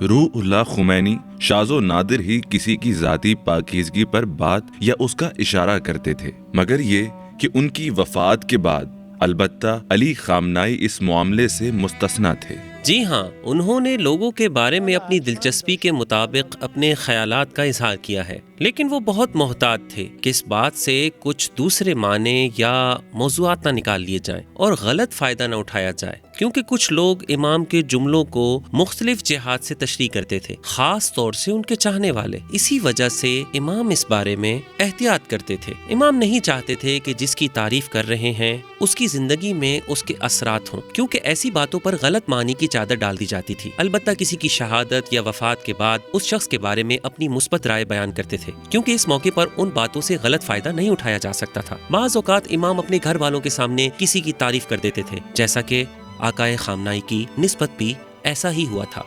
روح اللہ خمینی شاذ و نادر ہی کسی کی ذاتی پاکیزگی پر بات یا اس کا اشارہ کرتے تھے، مگر یہ کہ ان کی وفات کے بعد البتہ علی خامنائی اس معاملے سے مستثنیٰ تھے۔ جی ہاں، انہوں نے لوگوں کے بارے میں اپنی دلچسپی کے مطابق اپنے خیالات کا اظہار کیا ہے، لیکن وہ بہت محتاط تھے کہ اس بات سے کچھ دوسرے معنی یا موضوعات نہ نکال لیے جائیں اور غلط فائدہ نہ اٹھایا جائے، کیونکہ کچھ لوگ امام کے جملوں کو مختلف جہات سے تشریح کرتے تھے، خاص طور سے ان کے چاہنے والے۔ اسی وجہ سے امام اس بارے میں احتیاط کرتے تھے۔ امام نہیں چاہتے تھے کہ جس کی تعریف کر رہے ہیں اس کی زندگی میں اس کے اثرات ہوں، کیونکہ ایسی باتوں پر غلط معنی کی چادر ڈال دی جاتی تھی۔ البتہ کسی کی شہادت یا وفات کے بعد اس شخص کے بارے میں اپنی مثبت رائے بیان کرتے تھے، کیونکہ اس موقع پر ان باتوں سے غلط فائدہ نہیں اٹھایا جا سکتا تھا۔ بعض اوقات امام اپنے گھر والوں کے سامنے کسی کی تعریف کر دیتے تھے، جیسا کہ آقائے خامنائی کی نسبت بھی ایسا ہی ہوا تھا۔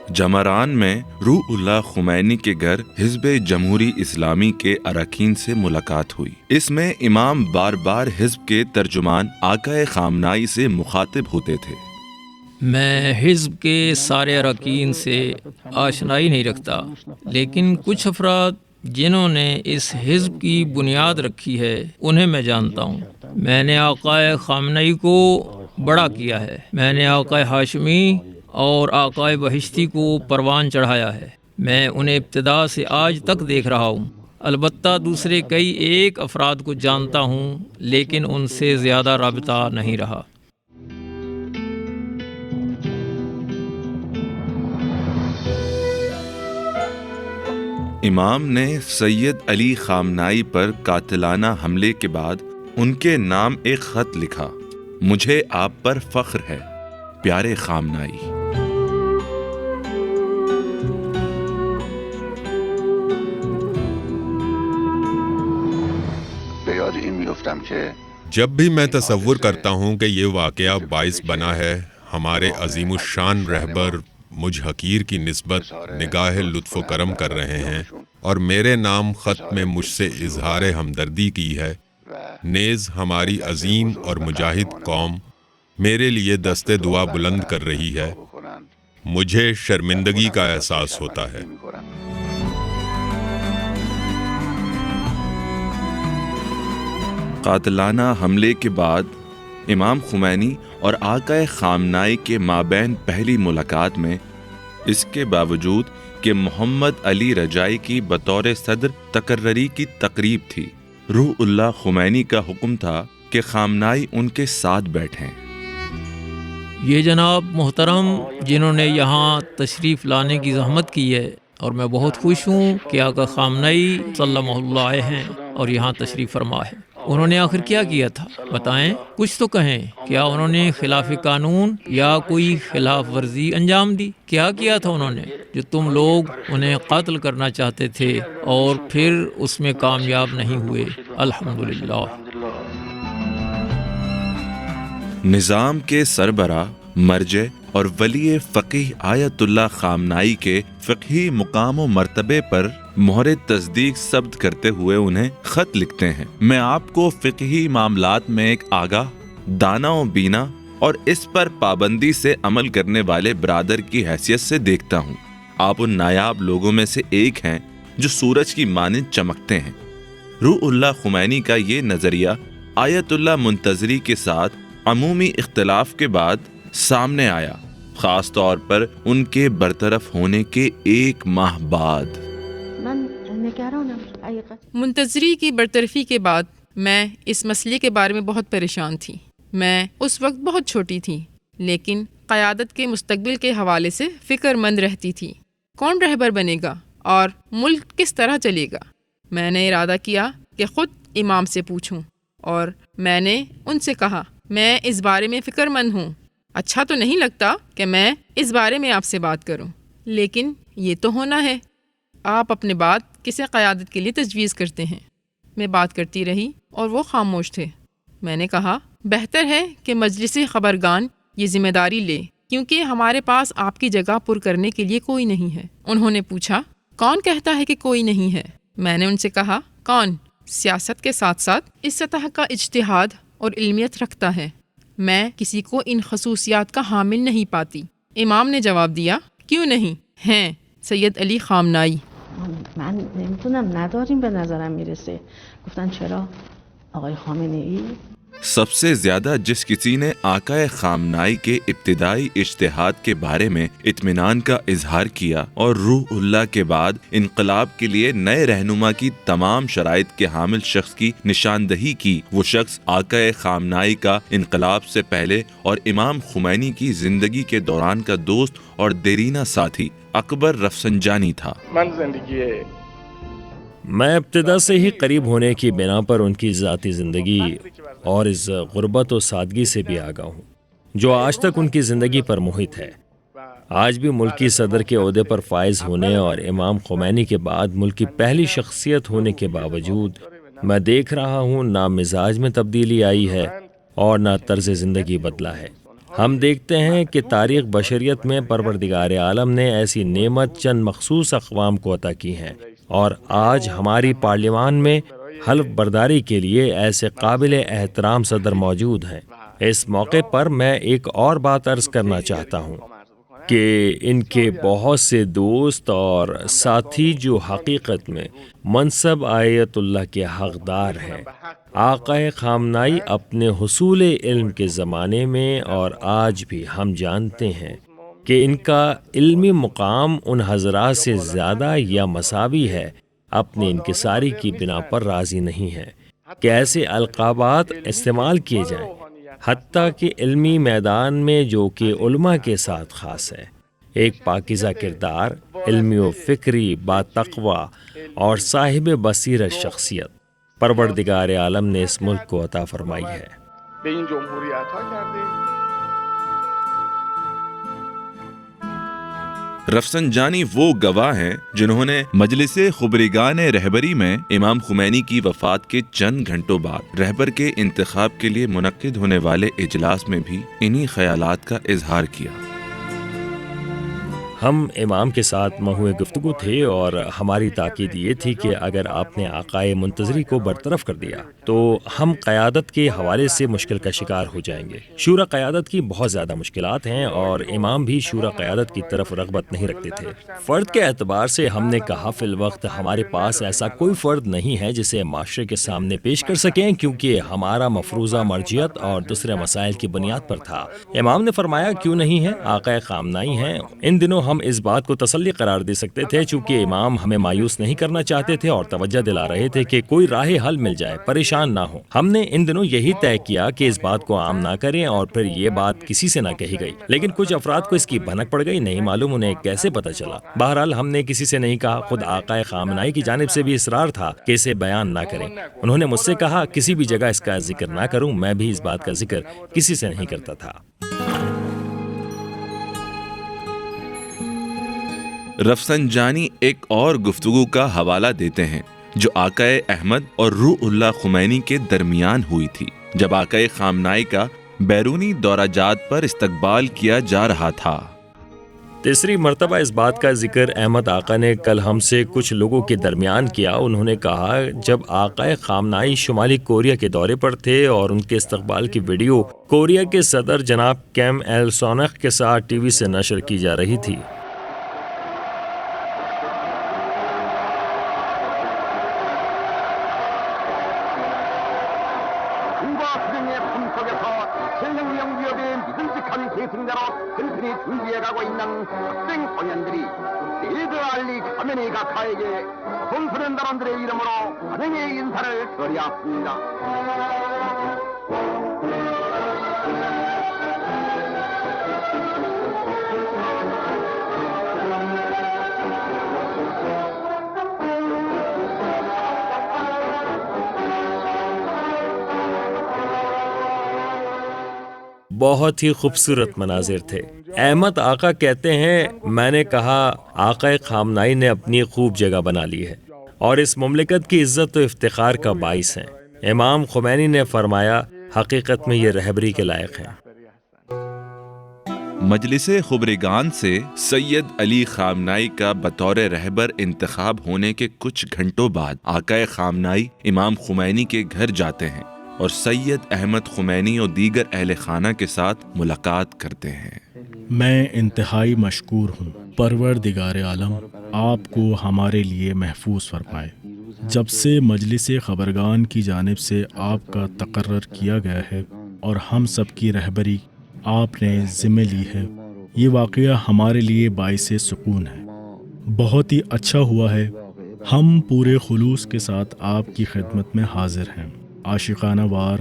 جمران میں روح اللہ خمینی کے گھر حزب جمہوری اسلامی کے اراکین سے ملاقات ہوئی۔ اس میں امام بار بار حزب کے ترجمان آقائے خامنائی سے مخاطب ہوتے تھے۔ میں حزب کے سارے اراکین سے آشنائی نہیں رکھتا، لیکن کچھ افراد جنہوں نے اس حزب کی بنیاد رکھی ہے انہیں میں جانتا ہوں۔ میں نے آقائے خامنائی کو بڑا کیا ہے، میں نے آقائے ہاشمی اور آقائے بہشتی کو پروان چڑھایا ہے۔ میں انہیں ابتدا سے آج تک دیکھ رہا ہوں۔ البتہ دوسرے کئی ایک افراد کو جانتا ہوں، لیکن ان سے زیادہ رابطہ نہیں رہا۔ امام نے سید علی خامنائی پر قاتلانہ حملے کے بعد ان کے نام ایک خط لکھا: مجھے آپ پر فخر ہے پیارے خامنائی۔ جب بھی میں تصور کرتا ہوں کہ یہ واقعہ باعث بنا ہے ہمارے عظیم الشان رہبر مجھ حقیر کی نسبت نگاہ لطف و کرم کر رہے ہیں اور میرے نام خط میں مجھ سے اظہار ہمدردی کی ہے، نیز ہماری عظیم اور مجاہد قوم میرے لیے دست دعا بلند کر رہی ہے، مجھے شرمندگی کا احساس ہوتا ہے۔ قاتلانہ حملے کے بعد امام خمینی اور آقائے خامنائی کے مابین پہلی ملاقات میں اس کے باوجود کہ محمد علی رجائی کی بطور صدر تقرری کی تقریب تھی، روح اللہ خمینی کا حکم تھا کہ خامنائی ان کے ساتھ بیٹھیں۔ یہ جناب محترم جنہوں نے یہاں تشریف لانے کی زحمت کی ہے، اور میں بہت خوش ہوں کہ آقا خامنائی صلی اللہ علیہ ہیں اور یہاں تشریف فرما ہے۔ انہوں نے آخر کیا کیا تھا؟ بتائیں، کچھ تو کہیں۔ کیا انہوں نے خلاف قانون یا کوئی خلاف ورزی انجام دی؟ کیا کیا تھا انہوں نے جو تم لوگ انہیں قتل کرنا چاہتے تھے اور پھر اس میں کامیاب نہیں ہوئے؟ الحمدللہ۔ نظام کے سربراہ، مرجع اور ولی فقیہ آیت اللہ خامنائی کے فقہی مقام و مرتبے پر مہر تصدیق ثبت کرتے ہوئے انہیں خط لکھتے ہیں: میں آپ کو فقہی معاملات میں ایک آگاہ، دانا و بینا اور اس پر پابندی سے عمل کرنے والے برادر کی حیثیت سے دیکھتا ہوں۔ آپ ان نایاب لوگوں میں سے ایک ہیں جو سورج کی مانند چمکتے ہیں۔ روح اللہ خمینی کا یہ نظریہ آیت اللہ منتظری کے ساتھ عمومی اختلاف کے بعد سامنے آیا، خاص طور پر ان کے برطرف ہونے کے ایک ماہ بعد۔ منتظری کی برطرفی کے بعد میں اس مسئلے کے بارے میں بہت پریشان تھی۔ میں اس وقت بہت چھوٹی تھی، لیکن قیادت کے مستقبل کے حوالے سے فکر مند رہتی تھی۔ کون رہبر بنے گا اور ملک کس طرح چلے گا؟ میں نے ارادہ کیا کہ خود امام سے پوچھوں، اور میں نے ان سے کہا، میں اس بارے میں فکر مند ہوں۔ اچھا تو نہیں لگتا کہ میں اس بارے میں آپ سے بات کروں، لیکن یہ تو ہونا ہے۔ آپ اپنے بات کسے قیادت کے لیے تجویز کرتے ہیں؟ میں بات کرتی رہی اور وہ خاموش تھے۔ میں نے کہا، بہتر ہے کہ مجلس خبرگان یہ ذمہ داری لے، کیونکہ ہمارے پاس آپ کی جگہ پر کرنے کے لیے کوئی نہیں ہے۔ انہوں نے پوچھا، کون کہتا ہے کہ کوئی نہیں ہے؟ میں نے ان سے کہا، کون سیاست کے ساتھ ساتھ اس سطح کا اجتہاد اور علمیت رکھتا ہے؟ میں کسی کو ان خصوصیات کا حامل نہیں پاتی۔ امام نے جواب دیا، کیوں نہیں ہیں سید علی خامنائی۔ من نمیدونم نداریم به نظرم میرسه. گفتن چرا؟ آقای خامنه ای؟ سب سے زیادہ جس کسی نے آقا خامنائی کے ابتدائی اجتہاد کے بارے میں اطمینان کا اظہار کیا اور روح اللہ کے بعد انقلاب کے لیے نئے رہنما کی تمام شرائط کے حامل شخص کی نشاندہی کی، وہ شخص آقا خامنائی کا انقلاب سے پہلے اور امام خمینی کی زندگی کے دوران کا دوست اور دیرینہ ساتھی اکبر رفسنجانی تھا۔ میں ابتدا سے ہی قریب ہونے کی بنا پر ان کی ذاتی زندگی اور اس غربت و سادگی سے بھی آگاہ ہوں جو آج تک ان کی زندگی پر محیط ہے۔ آج بھی ملکی صدر کے عہدے پر فائز ہونے اور امام خمینی کے بعد ملک کی پہلی شخصیت ہونے کے باوجود میں دیکھ رہا ہوں نہ مزاج میں تبدیلی آئی ہے اور نہ طرز زندگی بدلا ہے۔ ہم دیکھتے ہیں کہ تاریخ بشریت میں پروردگار عالم نے ایسی نعمت چند مخصوص اقوام کو عطا کی ہیں، اور آج ہماری پارلیمان میں حلف برداری کے لیے ایسے قابل احترام صدر موجود ہیں۔ اس موقع پر میں ایک اور بات عرض کرنا چاہتا ہوں کہ ان کے بہت سے دوست اور ساتھی جو حقیقت میں منصب آیت اللہ کے حقدار ہیں، آقا خامنائی اپنے حصول علم کے زمانے میں اور آج بھی ہم جانتے ہیں کہ ان کا علمی مقام ان حضرات سے زیادہ یا مساوی ہے، اپنی انکساری کی بنا پر راضی نہیں ہے کہ ایسے القابات استعمال کیے جائیں، حتیٰ کہ علمی میدان میں جو کہ علماء کے ساتھ خاص ہے۔ ایک پاکیزہ کردار، علمی و فکری، باتقوی اور صاحب بصیرت شخصیت پروردگار عالم نے اس ملک کو عطا فرمائی ہے۔ رفسنجانی وہ گواہ ہیں جنہوں نے مجلس خبرگان رہبری میں امام خمینی کی وفات کے چند گھنٹوں بعد رہبر کے انتخاب کے لیے منعقد ہونے والے اجلاس میں بھی انہی خیالات کا اظہار کیا۔ ہم امام کے ساتھ محو گفتگو تھے اور ہماری تاکید یہ تھی کہ اگر آپ نے آقائے منتظری کو برطرف کر دیا تو ہم قیادت کے حوالے سے مشکل کا شکار ہو جائیں گے۔ شورا قیادت کی بہت زیادہ مشکلات ہیں اور امام بھی شورا قیادت کی طرف رغبت نہیں رکھتے تھے۔ فرد کے اعتبار سے ہم نے کہا فی الوقت ہمارے پاس ایسا کوئی فرد نہیں ہے جسے معاشرے کے سامنے پیش کر سکیں، کیونکہ ہمارا مفروضہ مرجعیت اور دوسرے مسائل کی بنیاد پر تھا۔ امام نے فرمایا کیوں نہیں ہے، آقا خامنائی ہیں۔ ان دنوں ہم اس بات کو تسلی قرار دے سکتے تھے چونکہ امام ہمیں مایوس نہیں کرنا چاہتے تھے اور توجہ دلا رہے تھے کہ کوئی راہ حل مل جائے، پریشان نہ ہو۔ ہم نے ان دنوں یہی طے کیا کہ اس بات کو عام نہ کریں اور پھر یہ بات کسی سے نہ کہی گئی، لیکن کچھ افراد کو اس کی بھنک پڑ گئی، نہیں معلوم انہیں کیسے پتہ چلا۔ بہرحال ہم نے کسی سے نہیں کہا، خود آقا خامنائی کی جانب سے بھی اصرار تھا کہ اسے بیان نہ کریں۔ انہوں نے مجھ سے کہا کسی بھی جگہ اس کا ذکر نہ کروں، میں بھی اس بات کا ذکر کسی سے نہیں کرتا تھا۔ رفسنجانی ایک اور گفتگو کا حوالہ دیتے ہیں جو آقا احمد اور روح اللہ خمینی کے درمیان ہوئی تھی جب آقا خامنائی کا بیرونی دورہ جات پر استقبال کیا جا رہا تھا۔ تیسری مرتبہ اس بات کا ذکر احمد آقا نے کل ہم سے کچھ لوگوں کے درمیان کیا۔ انہوں نے کہا جب آقا خامنائی شمالی کوریا کے دورے پر تھے اور ان کے استقبال کی ویڈیو کوریا کے صدر جناب کیم ایل سونگ کے ساتھ ٹی وی سے نشر کی جا رہی تھی، بہت ہی خوبصورت مناظر تھے۔ احمد آقا کہتے ہیں میں نے کہا آقا خامنائی نے اپنی خوب جگہ بنا لی ہے اور اس مملکت کی عزت و افتخار کا باعث ہیں۔ امام خمینی نے فرمایا حقیقت میں یہ رہبری کے لائق ہیں۔ مجلس خبرگان سے سید علی خامنائی کا بطور رہبر انتخاب ہونے کے کچھ گھنٹوں بعد آقا خامنائی امام خمینی کے گھر جاتے ہیں اور سید احمد خمینی اور دیگر اہل خانہ کے ساتھ ملاقات کرتے ہیں۔ میں انتہائی مشکور ہوں، پروردگار عالم آپ کو ہمارے لیے محفوظ فرمائے۔ جب سے مجلس خبرگان کی جانب سے آپ کا تقرر کیا گیا ہے اور ہم سب کی رہبری آپ نے ذمہ لی ہے، یہ واقعہ ہمارے لیے باعث سکون ہے۔ بہت ہی اچھا ہوا ہے، ہم پورے خلوص کے ساتھ آپ کی خدمت میں حاضر ہیں، عاشقانہ وار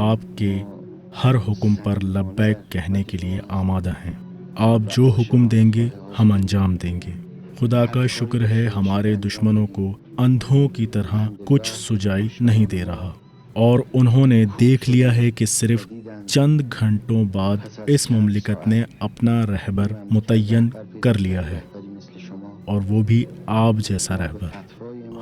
آپ کے ہر حکم پر لبیک کہنے کے لیے آمادہ ہیں۔ آپ جو حکم دیں گے ہم انجام دیں گے۔ خدا کا شکر ہے ہمارے دشمنوں کو اندھوں کی طرح کچھ سجائی نہیں دے رہا، اور انہوں نے دیکھ لیا ہے کہ صرف چند گھنٹوں بعد اس مملکت نے اپنا رہبر متعین کر لیا ہے، اور وہ بھی آپ جیسا رہبر۔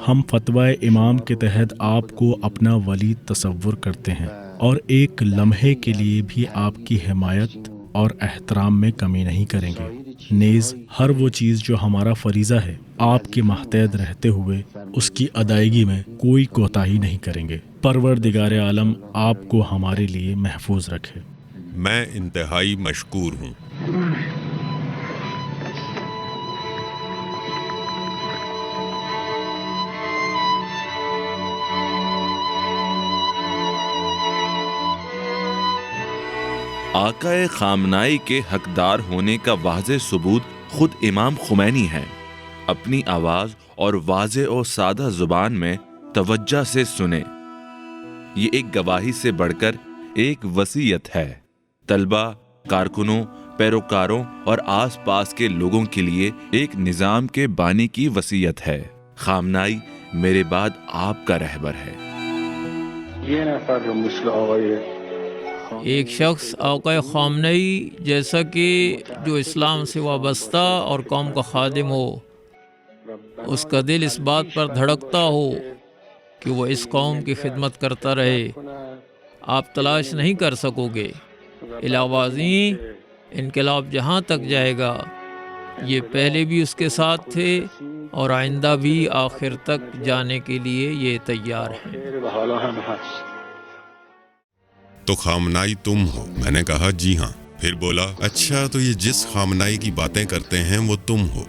ہم فتویٰ امام کے تحت آپ کو اپنا ولی تصور کرتے ہیں، اور ایک لمحے کے لیے بھی آپ کی حمایت اور احترام میں کمی نہیں کریں گے۔ نیز ہر وہ چیز جو ہمارا فریضہ ہے، آپ کے ماتحت رہتے ہوئے اس کی ادائیگی میں کوئی کوتاہی نہیں کریں گے۔ پروردگار عالم آپ کو ہمارے لیے محفوظ رکھے۔ میں انتہائی مشکور ہوں۔ آقائے خامنائی کے حقدار ہونے کا واضح ثبوت خود امام خمینی ہے۔ اپنی آواز اور واضح اور سادہ زبان میں توجہ سے سنیں، یہ ایک گواہی سے بڑھ کر ایک وصیت ہے۔ طلبہ، کارکنوں، پیروکاروں اور آس پاس کے لوگوں کے لیے ایک نظام کے بانی کی وصیت ہے۔ خامنائی میرے بعد آپ کا رہبر ہے۔ ایک شخص آقا خامنئی جیسا کہ جو اسلام سے وابستہ اور قوم کا خادم ہو، اس کا دل اس بات پر دھڑکتا ہو کہ وہ اس قوم کی خدمت کرتا رہے، آپ تلاش نہیں کر سکو گے۔ علاوہ ازیں انقلاب جہاں تک جائے گا، یہ پہلے بھی اس کے ساتھ تھے اور آئندہ بھی آخر تک جانے کے لیے یہ تیار ہیں۔ تو خامنائی تم ہو؟ میں نے کہا جی ہاں۔ پھر بولا اچھا تو یہ جس خامنائی کی باتیں کرتے ہیں وہ تم ہو؟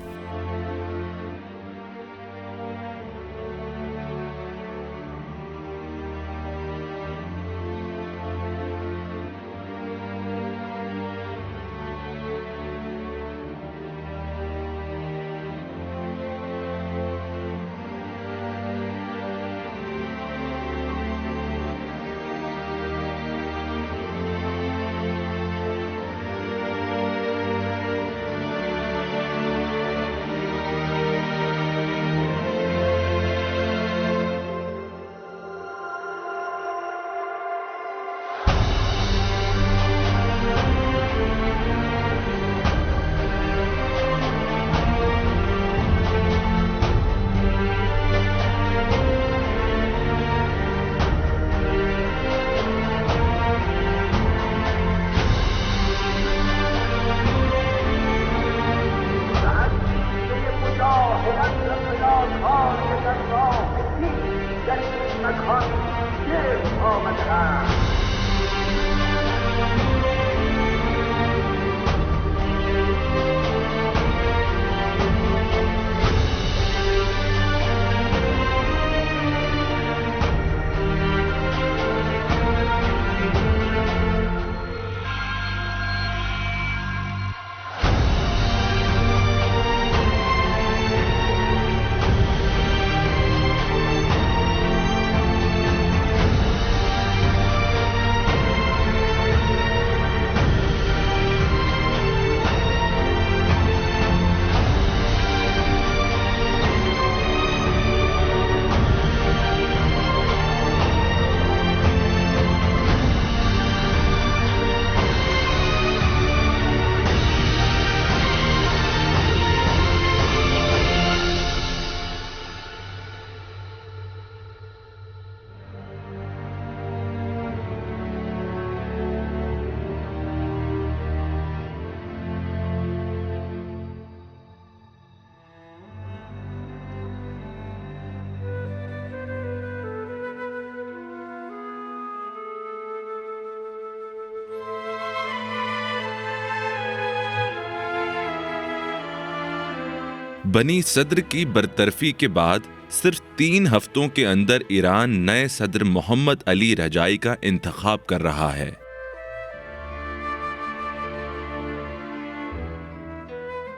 بنی صدر کی برطرفی کے بعد صرف 3 ہفتوں کے اندر ایران نئے صدر محمد علی رجائی کا انتخاب کر رہا ہے۔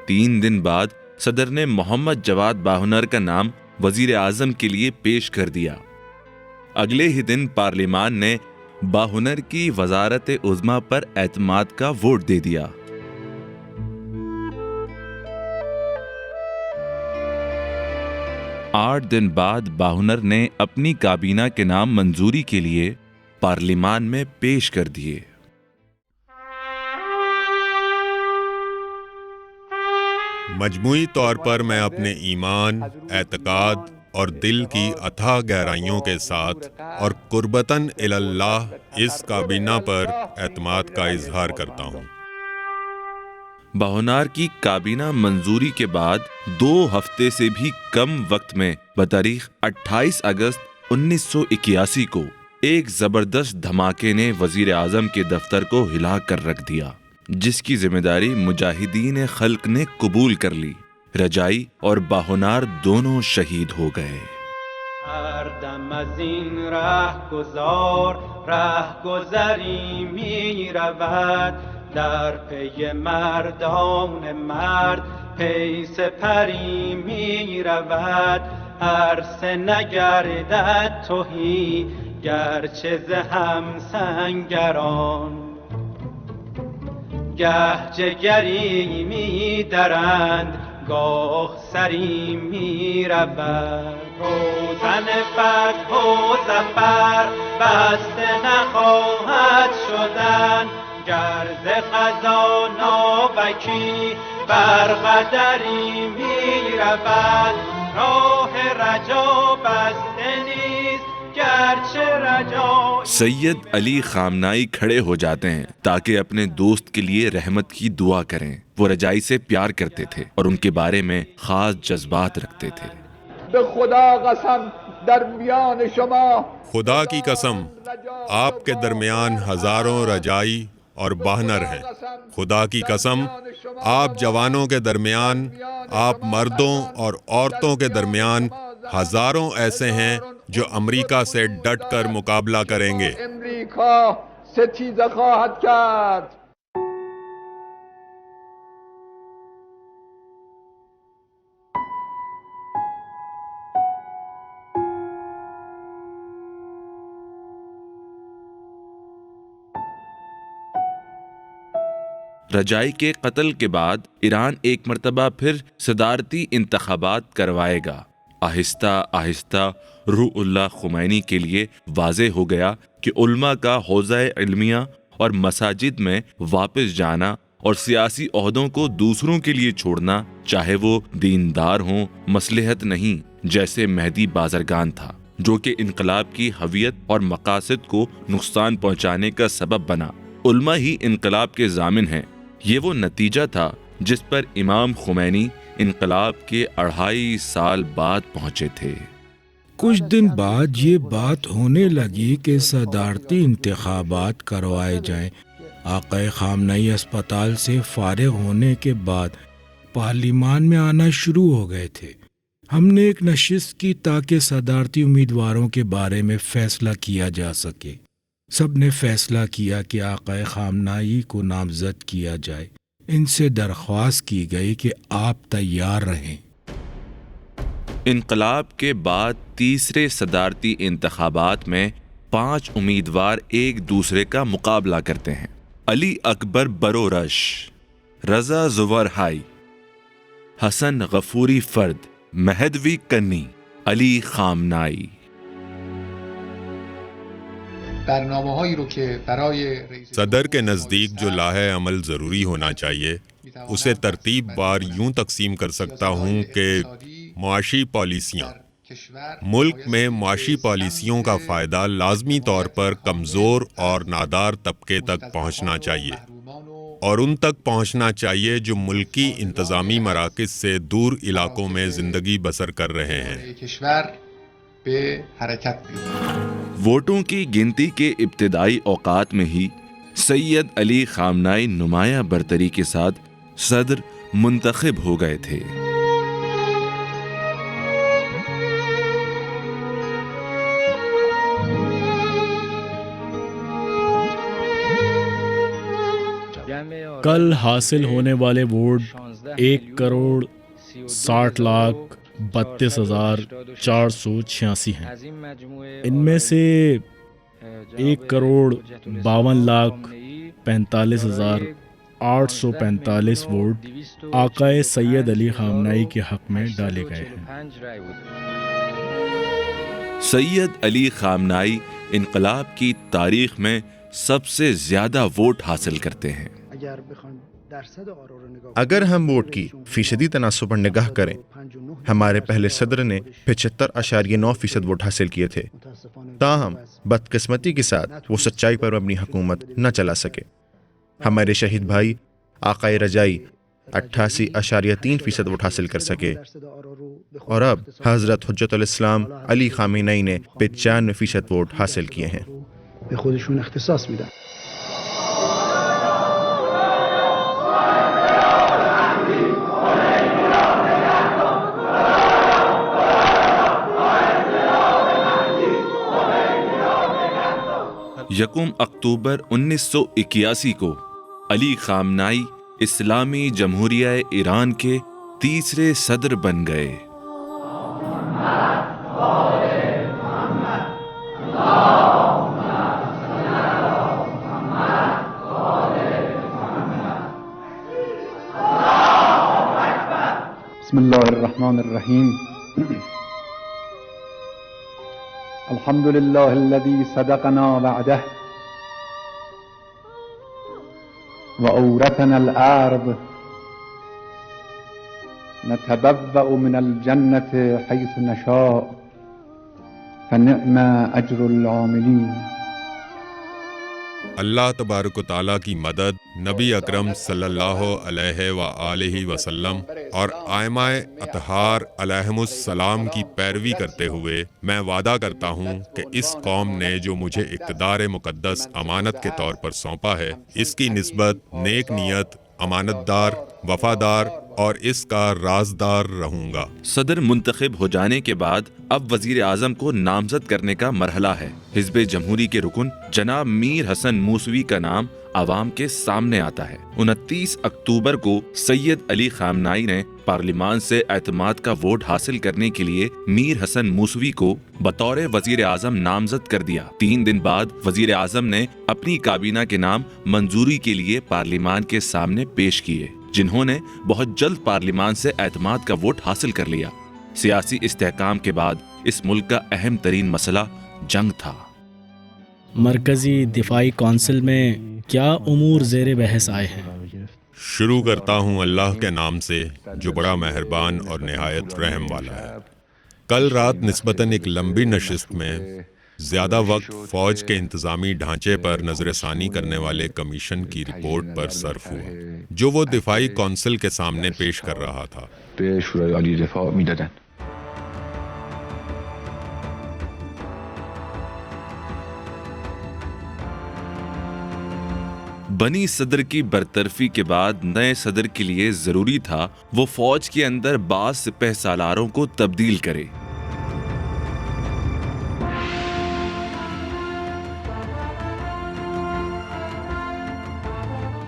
3 دن بعد صدر نے محمد جواد باہنر کا نام وزیر اعظم کے لیے پیش کر دیا۔ اگلے ہی دن پارلیمان نے باہنر کی وزارت عظمیٰ پر اعتماد کا ووٹ دے دیا۔ 8 دن بعد باہنر نے اپنی کابینہ کے نام منظوری کے لیے پارلیمان میں پیش کر دیے۔ مجموعی طور پر میں اپنے ایمان، اعتقاد اور دل کی اتھاہ گہرائیوں کے ساتھ اور قربتاً اللہ اس کابینہ پر اعتماد کا اظہار کرتا ہوں۔ باہنر کی کابینہ منظوری کے بعد 2 ہفتے سے بھی کم وقت میں بتاریخ 28 اگست 1981 کو ایک زبردست دھماکے نے وزیر اعظم کے دفتر کو ہلا کر رکھ دیا، جس کی ذمہ داری مجاہدین خلق نے قبول کر لی۔ رجائی اور باہنر دونوں شہید ہو گئے۔ هر دم از این رهگذار رهگذری می رود، در پی مردان مرد پی سپری می رود، عرصه نگردد تهی گرچه ز همسنگران، گه جگری می درند گاه سری می رود، روزن فتح و ظفر بسته نخواهد شدن، گر ز قضا ناوکی بر قدری می رود، راه رجا بسته نیست گرچه رجا۔ سید علی خامنائی کھڑے ہو جاتے ہیں تاکہ اپنے دوست کے لیے رحمت کی دعا کریں۔ وہ رجائی سے پیار کرتے تھے اور ان کے بارے میں خاص جذبات رکھتے تھے۔ به خدا قسم در میان شما، خدا کی قسم آپ کے درمیان ہزاروں رجائی اور باہنر ہیں۔ خدا کی قسم آپ جوانوں کے درمیان، آپ مردوں اور عورتوں کے درمیان ہزاروں ایسے ہیں جو امریکہ سے ڈٹ کر مقابلہ کریں گے۔ امریکا ستیزه خواهد کرد۔ رجائی کے قتل کے بعد ایران ایک مرتبہ پھر صدارتی انتخابات کروائے گا۔ آہستہ آہستہ روح اللہ خمینی کے لیے واضح ہو گیا کہ علماء کا حوزہ علمیہ اور مساجد میں واپس جانا اور سیاسی عہدوں کو دوسروں کے لیے چھوڑنا، چاہے وہ دیندار ہوں، مصلحت نہیں، جیسے مہدی بازرگان تھا، جو کہ انقلاب کی ہویت اور مقاصد کو نقصان پہنچانے کا سبب بنا۔ علماء ہی انقلاب کے ضامن ہیں، یہ وہ نتیجہ تھا جس پر امام خمینی انقلاب کے 2.5 سال بعد پہنچے تھے۔ کچھ دن بعد یہ بات ہونے لگی کہ صدارتی انتخابات کروائے جائیں۔ آقا خامنئی اسپتال سے فارغ ہونے کے بعد پارلیمان میں آنا شروع ہو گئے تھے۔ ہم نے ایک نشست کی تاکہ صدارتی امیدواروں کے بارے میں فیصلہ کیا جا سکے۔ سب نے فیصلہ کیا کہ آقا خامنئی کو نامزد کیا جائے۔ ان سے درخواست کی گئی کہ آپ تیار رہیں۔ انقلاب کے بعد تیسرے صدارتی انتخابات میں 5 امیدوار ایک دوسرے کا مقابلہ کرتے ہیں۔ علی اکبر برورش، رضا زوور ہائی، حسن غفوری فرد، مہدوی کنی، علی خامنائی۔ صدر کے نزدیک جو لاہے عمل ضروری ہونا چاہیے اسے ترتیب بار یوں تقسیم کر سکتا ہوں کہ معاشی پالیسیاں۔ ملک میں معاشی پالیسیوں کا فائدہ لازمی طور پر کمزور اور نادار طبقے تک پہنچنا چاہیے، اور ان تک پہنچنا چاہیے جو ملکی انتظامی مراکز سے دور علاقوں میں زندگی بسر کر رہے ہیں۔ ووٹوں کی گنتی کے ابتدائی اوقات میں ہی سید علی خامنائی نمایاں برتری کے ساتھ صدر منتخب ہو گئے تھے۔ کل حاصل ہونے والے ووٹ 1,60,32,486 ہیں۔ ان میں سے 1,42,45,845 ووٹ آقائے سید علی خامنہئی کے حق میں ڈالے گئے ہیں۔ سید علی خامنہئی انقلاب کی تاریخ میں سب سے زیادہ ووٹ حاصل کرتے ہیں۔ اگر ہم ووٹ کی فیصدی تناسب پر نگاہ کریں، ہمارے پہلے صدر نے 75.9% ووٹ حاصل کیے تھے، تاہم بدقسمتی کے ساتھ وہ سچائی پر اپنی حکومت نہ چلا سکے۔ ہمارے شہید بھائی آقائے رجائی 88.3% ووٹ حاصل کر سکے، اور اب حضرت حجت الاسلام علی خامنہئی نے 95% ووٹ حاصل کیے ہیں۔ به خودشون اختصاص میدن۔ یکم اکتوبر 1981 کو علی خامنہئی اسلامی جمہوریہ ایران کے تیسرے صدر بن گئے۔ بسم اللہ الرحمن الرحیم۔ الحمد للہ الذی صدقنا وعدہ وأورثنا الأرض نتبوأ من الجنة حيث نشاء فنعم أجر العاملين۔ اللہ تبارک و تعالیٰ کی مدد، نبی اکرم صلی اللہ علیہ وآلہ وسلم اور ائمہ اطہار علیہم السلام کی پیروی کرتے ہوئے میں وعدہ کرتا ہوں کہ اس قوم نے جو مجھے اقتدار مقدس امانت کے طور پر سونپا ہے، اس کی نسبت نیک نیت، امانت دار، وفادار اور اس کا رازدار رہوں گا۔ صدر منتخب ہو جانے کے بعد اب وزیر اعظم کو نامزد کرنے کا مرحلہ ہے۔ حزب جمہوری کے رکن جناب میر حسن موسوی کا نام عوام کے سامنے آتا ہے۔ 29 اکتوبر کو سید علی خامنہئی نے پارلیمان سے اعتماد کا ووٹ حاصل کرنے کے لیے میر حسن موسوی کو بطور وزیر اعظم نامزد کر دیا۔ 3 دن بعد وزیر اعظم نے اپنی کابینہ کے نام منظوری کے لیے پارلیمان کے سامنے پیش کیے، جنہوں نے بہت جلد پارلیمان سے اعتماد کا ووٹ حاصل کر لیا۔ سیاسی استحکام کے بعد اس ملک کا اہم ترین مسئلہ جنگ تھا۔ مرکزی دفاعی کونسل میں کیا امور زیر بحث آئے ہیں؟ شروع کرتا ہوں اللہ کے نام سے جو بڑا مہربان اور نہایت رحم والا ہے۔ کل رات نسبتاً ایک لمبی نشست میں زیادہ وقت فوج کے انتظامی ڈھانچے پر نظر ثانی کرنے والے کمیشن کی رپورٹ پر صرف ہوا، جو وہ دفاعی کونسل کے سامنے پیش کر رہا تھا۔ شورای عالی دفاع میدادن۔ بنی صدر کی برطرفی کے بعد نئے صدر کے لیے ضروری تھا وہ فوج کے اندر بعض سپہ سالاروں کو تبدیل کرے۔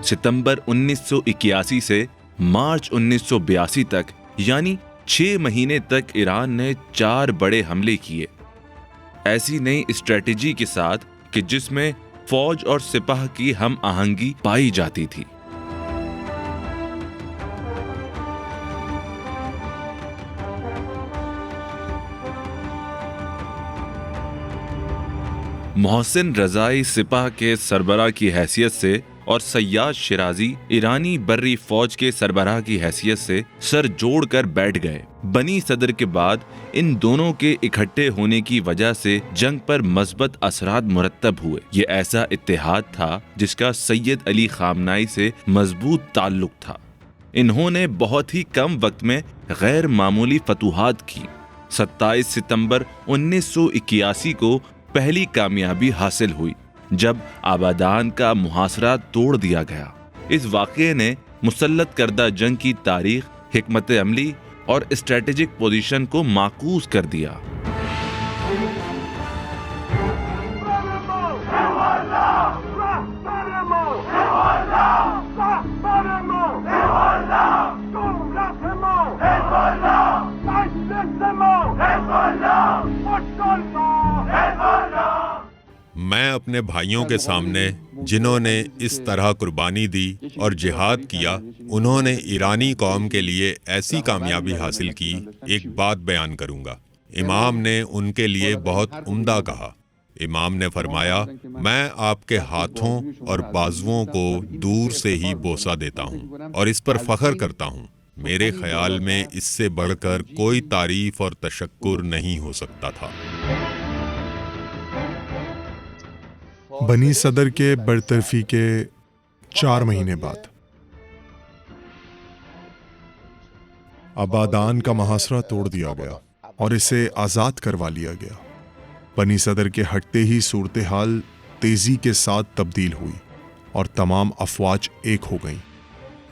ستمبر 1981 سے مارچ 1982 تک، یعنی 6 مہینے تک ایران نے 4 بڑے حملے کیے، ایسی نئی اسٹریٹجی کے ساتھ کہ جس میں فوج اور سپاہ کی ہم آہنگی پائی جاتی تھی۔ محسن رضائی سپاہ کے سربراہ کی حیثیت سے اور سیاد شیرازی ایرانی بری فوج کے سربراہ کی حیثیت سے سر جوڑ کر بیٹھ گئے۔ بنی صدر کے بعد ان دونوں کے اکٹھے ہونے کی وجہ سے جنگ پر مثبت اثرات مرتب ہوئے۔ یہ ایسا اتحاد تھا جس کا سید علی خامنہئی سے مضبوط تعلق تھا۔ انہوں نے بہت ہی کم وقت میں غیر معمولی فتوحات کی۔ 27 ستمبر 1981 کو پہلی کامیابی حاصل ہوئی جب آبادان کا محاصرہ توڑ دیا گیا۔ اس واقعے نے مسلط کردہ جنگ کی تاریخ، حکمت عملی اور اسٹریٹجک پوزیشن کو معکوس کر دیا۔ میں اپنے بھائیوں کے سامنے جنہوں نے اس طرح قربانی دی اور جہاد کیا، انہوں نے ایرانی قوم کے لیے ایسی کامیابی حاصل کی، ایک بات بیان کروں گا۔ امام نے ان کے لیے بہت عمدہ کہا۔ امام نے فرمایا، میں آپ کے ہاتھوں اور بازوؤں کو دور سے ہی بوسہ دیتا ہوں اور اس پر فخر کرتا ہوں۔ میرے خیال میں اس سے بڑھ کر کوئی تعریف اور تشکر نہیں ہو سکتا تھا۔ بنی صدر کے برطرفی کے 4 مہینے بعد آبادان کا محاصرہ توڑ دیا گیا اور اسے آزاد کروا لیا گیا۔ بنی صدر کے ہٹتے ہی صورتحال تیزی کے ساتھ تبدیل ہوئی اور تمام افواج ایک ہو گئیں۔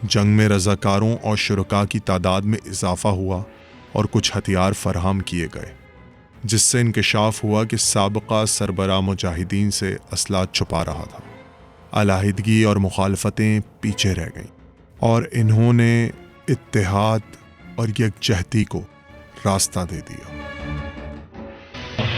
جنگ میں رضاکاروں اور شرکاء کی تعداد میں اضافہ ہوا اور کچھ ہتھیار فراہم کیے گئے، جس سے انکشاف ہوا کہ سابقہ سربراہ مجاہدین سے اسلحہ چھپا رہا تھا۔ علیحدگی اور مخالفتیں پیچھے رہ گئیں اور انہوں نے اتحاد اور یکجہتی کو راستہ دے دیا۔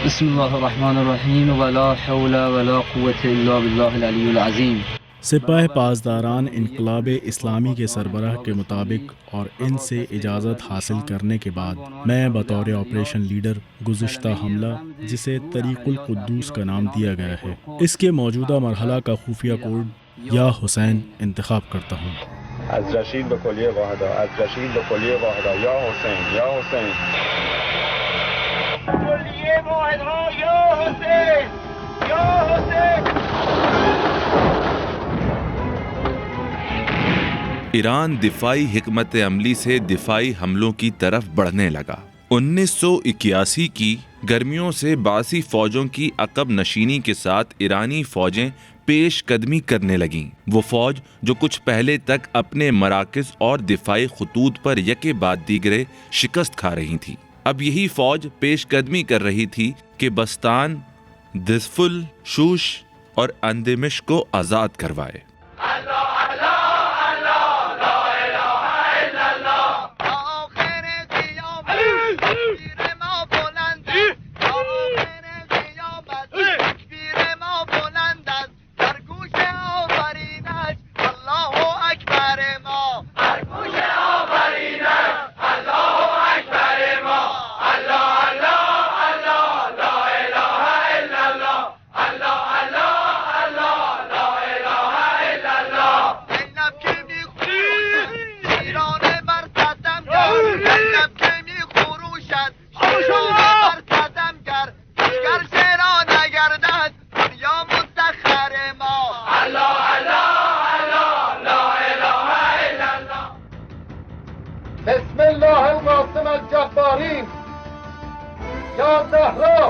بسم اللہ الرحمن الرحیم ولا حول ولا قوة الا باللہ العلی العظیم۔ سپاہ پاسداران انقلاب اسلامی کے سربراہ کے مطابق اور ان سے اجازت حاصل کرنے کے بعد میں بطور آپریشن لیڈر گزشتہ حملہ، جسے طریق القدوس کا نام دیا گیا ہے، اس کے موجودہ مرحلہ کا خفیہ کوڈ یا حسین انتخاب کرتا ہوں۔ از رشید به کلیه واحده، از رشید به کلیه واحده، یا حسین یا حسین، کلیه واحده یا حسین یا حسین۔ ایران دفاعی حکمت عملی سے دفاعی حملوں کی طرف بڑھنے لگا۔ 1981 کی گرمیوں سے باسی فوجوں کی عقب نشینی کے ساتھ ایرانی فوجیں پیش قدمی کرنے لگیں۔ وہ فوج جو کچھ پہلے تک اپنے مراکز اور دفاعی خطوط پر یکے بعد دیگرے شکست کھا رہی تھی، اب یہی فوج پیش قدمی کر رہی تھی کہ بستان، دزفل، شوش اور اندمش کو آزاد کروائے۔ بسم الله القاسم الجبارین یا زهرا۔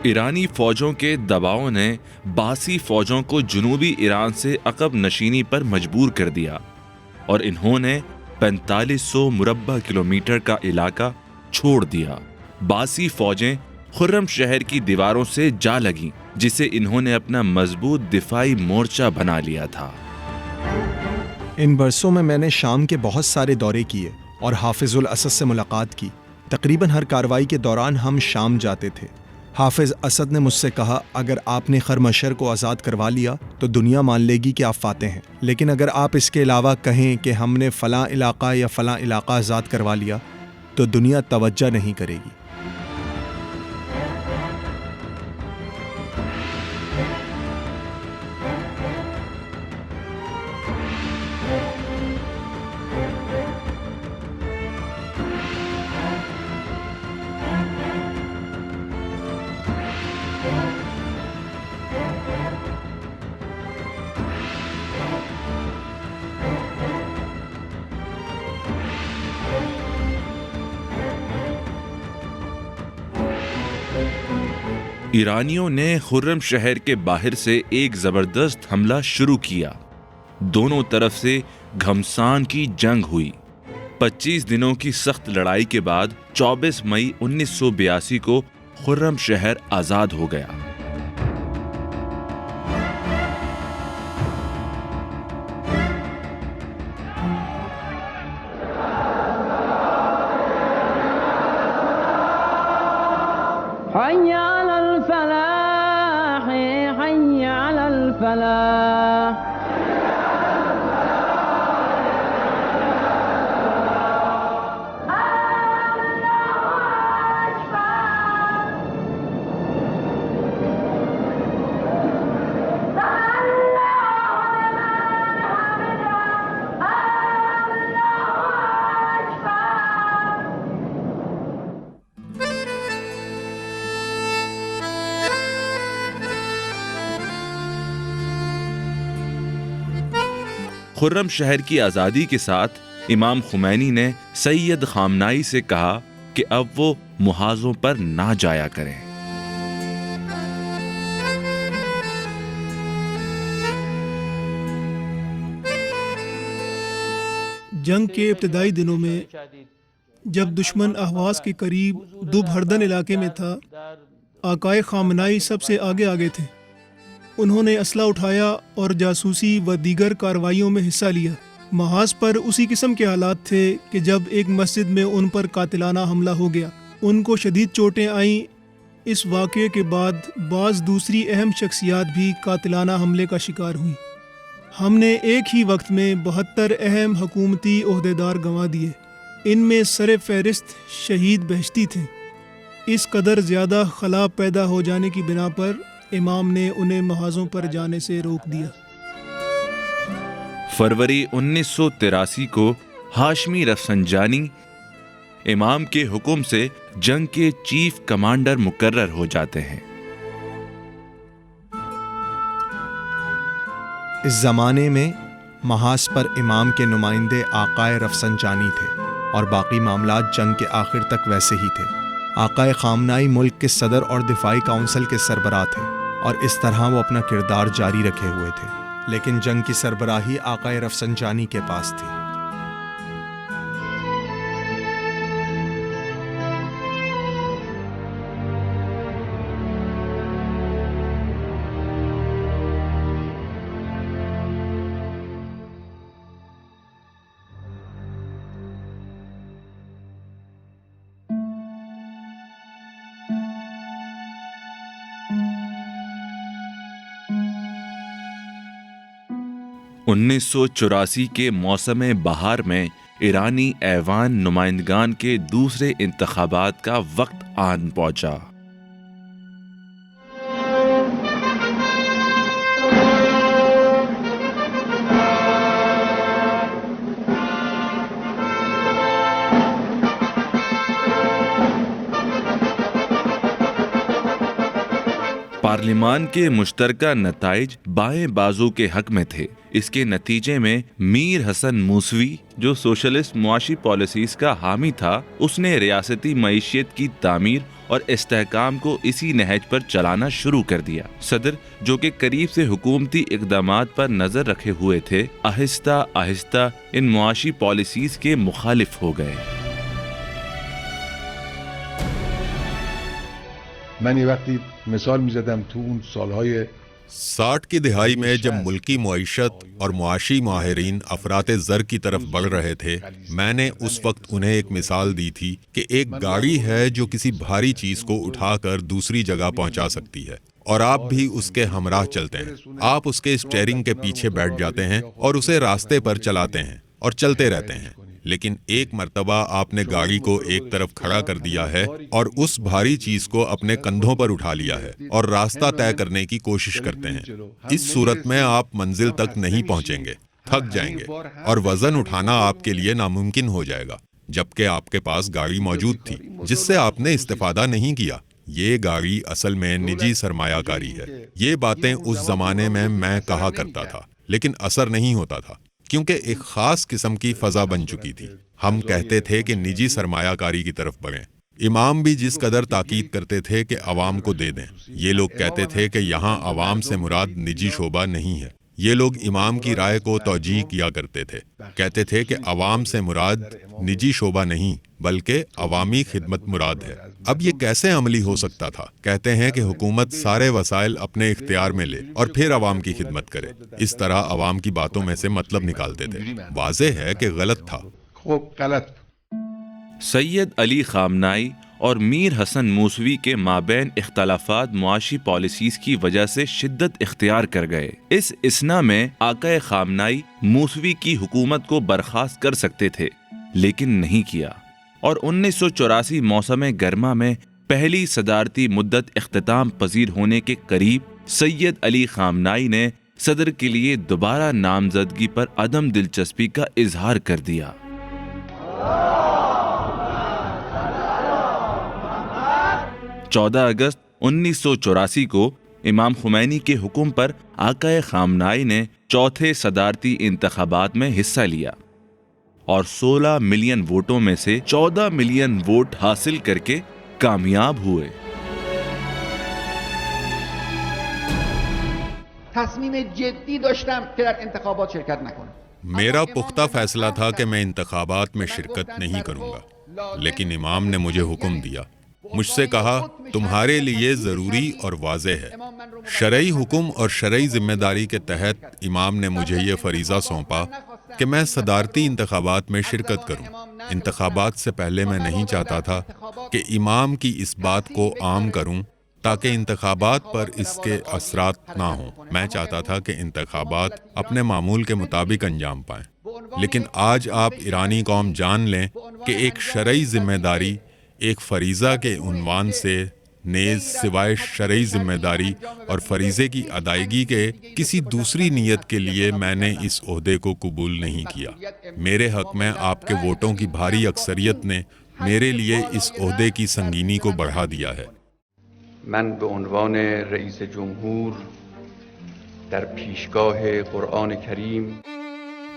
ایرانی فوجوں کے دباؤ نے باسی فوجوں کو جنوبی ایران سے عقب نشینی پر مجبور کر دیا اور انہوں نے 4500 مربع کلومیٹر کا علاقہ چھوڑ دیا۔ باسی فوجیں خرم شہر کی دیواروں سے جا لگیں، جسے انہوں نے اپنا مضبوط دفاعی مورچہ بنا لیا تھا۔ ان برسوں میں نے شام کے بہت سارے دورے کیے اور حافظ الاسد سے ملاقات کی۔ تقریباً ہر کارروائی کے دوران ہم شام جاتے تھے۔ حافظ اسد نے مجھ سے کہا، اگر آپ نے خرمشہر کو آزاد کروا لیا تو دنیا مان لے گی کہ آپ فاتح ہیں، لیکن اگر آپ اس کے علاوہ کہیں کہ ہم نے فلاں علاقہ یا فلاں علاقہ آزاد کروا لیا تو دنیا توجہ نہیں کرے گی۔ ایرانیوں نے خرم شہر کے باہر سے ایک زبردست حملہ شروع کیا۔ دونوں طرف سے گھمسان کی جنگ ہوئی۔ 25 دنوں کی سخت لڑائی کے بعد 24 مئی 1982 کو خرم شہر آزاد ہو گیا۔ حي على الفلاح الفلاح. خرم شہر کی آزادی کے ساتھ امام خمینی نے سید خامنائی سے کہا کہ اب وہ محاذوں پر نہ جایا کریں۔ جنگ کے ابتدائی دنوں میں جب دشمن اہواز کے قریب دب ہردن علاقے میں تھا، آقائے خامنائی سب سے آگے تھے۔ انہوں نے اسلحہ اٹھایا اور جاسوسی و دیگر کارروائیوں میں حصہ لیا۔ محاذ پر اسی قسم کے حالات تھے کہ جب ایک مسجد میں ان پر قاتلانہ حملہ ہو گیا، ان کو شدید چوٹیں آئیں۔ اس واقعے کے بعد بعض دوسری اہم شخصیات بھی قاتلانہ حملے کا شکار ہوئیں۔ ہم نے ایک ہی وقت میں 72 اہم حکومتی عہدیدار گنوا دیے۔ ان میں سر فہرست شہید بہشتی تھے۔ اس قدر زیادہ خلا پیدا ہو جانے کی بنا پر امام نے انہیں محاذوں پر جانے سے روک دیا۔ فروری 1983 کو ہاشمی رفسنجانی امام کے حکم سے جنگ کے چیف کمانڈر مقرر ہو جاتے ہیں۔ اس زمانے میں محاذ پر امام کے نمائندے آقائے رفسنجانی تھے اور باقی معاملات جنگ کے آخر تک ویسے ہی تھے۔ آقائے خامنائی ملک کے صدر اور دفاعی کونسل کے سربراہ تھے اور اس طرح وہ اپنا کردار جاری رکھے ہوئے تھے، لیکن جنگ کی سربراہی آقائے رفسنجانی کے پاس تھی۔ انیس 1984 کے موسم بہار میں ایرانی ایوان نمائندگان کے دوسرے انتخابات کا وقت آن پہنچا۔ پارلیمان کے مشترکہ نتائج بائیں بازو کے حق میں تھے۔ اس کے نتیجے میں میر حسن موسوی، جو سوشلسٹ معاشی پالیسیز کا حامی تھا، اس نے ریاستی معیشت کی تعمیر اور استحکام کو اسی نہج پر چلانا شروع کر دیا۔ صدر، جو کہ قریب سے حکومتی اقدامات پر نظر رکھے ہوئے تھے، آہستہ آہستہ ان معاشی پالیسیز کے مخالف ہو گئے۔ من وقتی مثال می‌زدم تو اون سالهای 60 کی دہائی میں جب ملکی معیشت اور معاشی ماہرین افراط زر کی طرف بڑھ رہے تھے، میں نے اس وقت انہیں ایک مثال دی تھی کہ ایک گاڑی ہے جو کسی بھاری چیز کو اٹھا کر دوسری جگہ پہنچا سکتی ہے، اور آپ بھی اس کے ہمراہ چلتے ہیں۔ آپ اس کے اسٹیئرنگ کے پیچھے بیٹھ جاتے ہیں اور اسے راستے پر چلاتے ہیں اور چلتے رہتے ہیں۔ لیکن ایک مرتبہ آپ نے گاڑی کو ایک طرف کھڑا کر دیا ہے اور اس بھاری چیز کو اپنے کندھوں پر اٹھا لیا ہے اور راستہ طے کرنے کی کوشش کرتے ہیں۔ اس صورت میں آپ منزل تک نہیں پہنچیں گے، تھک جائیں گے اور وزن اٹھانا آپ کے لیے ناممکن ہو جائے گا، جبکہ آپ کے پاس گاڑی موجود تھی جس سے آپ نے استفادہ نہیں کیا۔ یہ گاڑی اصل میں نجی سرمایہ کاری ہے۔ یہ باتیں اس زمانے میں کہا کرتا تھا، لیکن اثر نہیں ہوتا تھا، کیونکہ ایک خاص قسم کی فضا بن چکی تھی۔ ہم کہتے تھے کہ نجی سرمایہ کاری کی طرف بڑھیں۔ امام بھی جس قدر تاکید کرتے تھے کہ عوام کو دے دیں، یہ لوگ کہتے تھے کہ یہاں عوام سے مراد نجی شعبہ نہیں ہے۔ یہ لوگ امام کی رائے کو توجیہ کیا کرتے تھے، کہتے تھے کہ عوام سے مراد نجی شعبہ نہیں بلکہ عوامی خدمت مراد ہے۔ اب یہ کیسے عملی ہو سکتا تھا؟ کہتے ہیں کہ حکومت سارے وسائل اپنے اختیار میں لے اور پھر عوام کی خدمت کرے۔ اس طرح عوام کی باتوں میں سے مطلب نکالتے تھے۔ واضح ہے کہ غلط تھا۔ سید علی خامنائی اور میر حسن موسوی کے مابین اختلافات معاشی پالیسیز کی وجہ سے شدت اختیار کر گئے۔ اس اسنا میں آقا خامنائی موسوی کی حکومت کو برخاست کر سکتے تھے لیکن نہیں کیا، اور 1984 موسم گرما میں پہلی صدارتی مدت اختتام پذیر ہونے کے قریب سید علی خامنائی نے صدر کے لیے دوبارہ نامزدگی پر عدم دلچسپی کا اظہار کر دیا۔ چودہ اگست 1984 کو امام خمینی کے حکم پر آقا خامنائی نے چوتھے صدارتی انتخابات میں حصہ لیا اور 16 ملین ووٹوں میں سے 14 ملین ووٹ حاصل کر کے کامیاب ہوئے۔ تصمیم جدی داشتم که در انتخابات شرکت نکنم۔ میرا پختہ فیصلہ تھا کہ میں انتخابات میں شرکت نہیں کروں گا، لیکن امام نے مجھے حکم دیا، مجھ سے کہا تمہارے لیے ضروری اور واضح ہے۔ شرعی حکم اور شرعی ذمہ داری کے تحت امام نے مجھے یہ فریضہ سونپا کہ میں صدارتی انتخابات میں شرکت کروں۔ انتخابات سے پہلے میں نہیں چاہتا تھا کہ امام کی اس بات کو عام کروں تاکہ انتخابات پر اس کے اثرات نہ ہوں۔ میں چاہتا تھا کہ انتخابات اپنے معمول کے مطابق انجام پائیں، لیکن آج آپ ایرانی قوم جان لیں کہ ایک شرعی ذمہ داری ایک فریضہ کے عنوان سے نیز سوائے شرعی ذمہ داری اور فریضے کی ادائیگی کے کسی دوسری نیت کے لیے میں نے اس عہدے کو قبول نہیں کیا۔ میرے حق میں آپ کے ووٹوں کی بھاری اکثریت نے میرے لیے اس عہدے کی سنگینی کو بڑھا دیا ہے۔ من به عنوان رئیس جمهور در پیشگاه قرآن کریم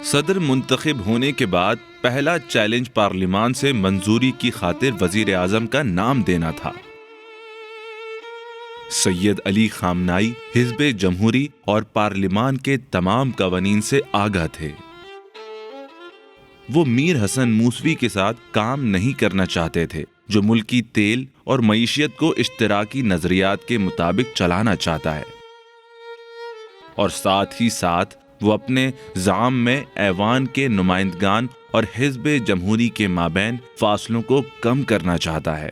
صدر منتخب ہونے کے بعد پہلا چیلنج پارلیمان سے منظوری کی خاطر وزیر اعظم کا نام دینا تھا۔ سید علی خامنائی حزب جمہوری اور پارلیمان کے تمام قوانین سے آگاہ تھے۔ وہ میر حسن موسوی کے ساتھ کام نہیں کرنا چاہتے تھے جو ملکی تیل اور معیشت کو اشتراکی نظریات کے مطابق چلانا چاہتا ہے، اور ساتھ ہی ساتھ وہ اپنے زعم میں ایوان کے نمائندگان اور حزب جمہوری کے مابین فاصلوں کو کم کرنا چاہتا ہے۔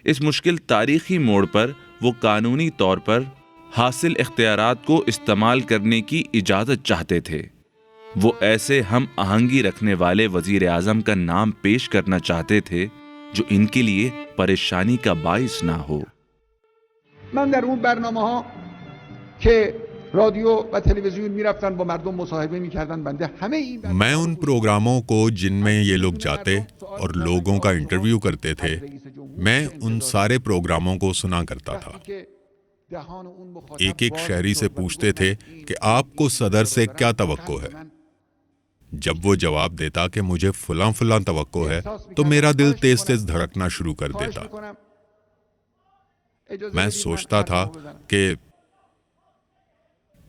اس مشکل تاریخی موڑ پر وہ قانونی طور پر حاصل اختیارات کو استعمال کرنے کی اجازت چاہتے تھے۔ وہ ایسے ہم آہنگی رکھنے والے وزیر اعظم کا نام پیش کرنا چاہتے تھے جو ان کے لیے پریشانی کا باعث نہ ہو۔ من در اون برنامه‌ها که رادیو و تلویزیون میرفتن با مردم مصاحبه میکردن بنده همه این میں ان پروگراموں کو جن میں یہ لوگ جاتے اور لوگوں کا انٹرویو کرتے تھے، میں ان سارے پروگراموں کو سنا کرتا تھا۔ ایک ایک شہری سے پوچھتے تھے کہ آپ کو صدر سے کیا توقع ہے۔ جب وہ جواب دیتا کہ مجھے فلاں فلاں توقع ہے تو میرا دل تیز تیز دھڑکنا شروع کر دیتا۔ میں سوچتا تھا کہ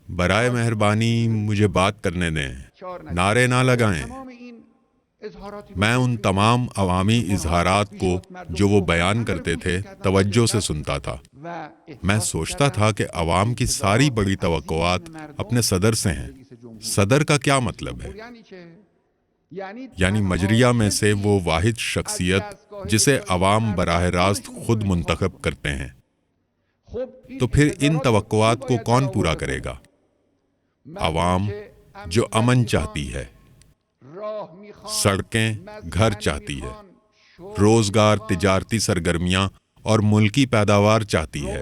برائے مہربانی مجھے بات کرنے دیں، نعرے نہ لگائیں۔ میں ان تمام عوامی اظہارات کو جو وہ بیان کرتے تھے توجہ سے سنتا تھا۔ میں سوچتا تھا کہ عوام کی ساری بڑی توقعات اپنے صدر سے ہیں۔ صدر کا کیا مطلب ہے؟ یعنی مجریہ میں سے وہ واحد شخصیت جسے عوام براہ راست خود منتخب کرتے ہیں۔ تو پھر ان توقعات کو کون پورا کرے گا؟ عوام جو امن چاہتی ہے، سڑکیں، گھر چاہتی ہے، روزگار، تجارتی سرگرمیاں اور ملکی پیداوار چاہتی ہے۔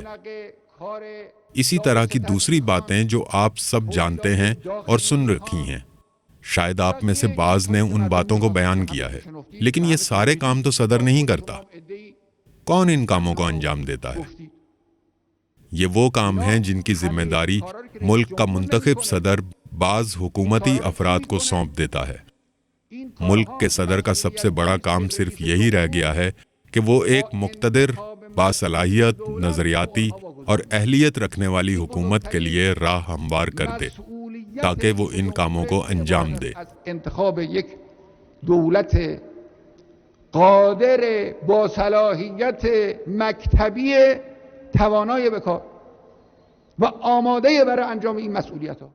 اسی طرح کی دوسری باتیں جو آپ سب جانتے ہیں اور سن رکھی ہیں۔ شاید آپ میں سے بعض نے ان باتوں کو بیان کیا ہے، لیکن یہ سارے کام تو صدر نہیں کرتا۔ کون ان کاموں کو انجام دیتا ہے؟ یہ وہ کام ہیں جن کی ذمہ داری ملک کا منتخب صدر بعض حکومتی افراد کو سونپ دیتا ہے۔ ملک کے صدر کا سب سے بڑا کام صرف یہی رہ گیا ہے کہ وہ ایک مقتدر، باصلاحیت، نظریاتی اور اہلیت رکھنے والی حکومت کے لیے راہ ہموار کر دے تاکہ وہ ان کاموں کو انجام دے۔ انتخاب یک دولت قادر باصلاحیت مکتبی توانای بکار و آماده برای انجام این مسئولیت‌ها۔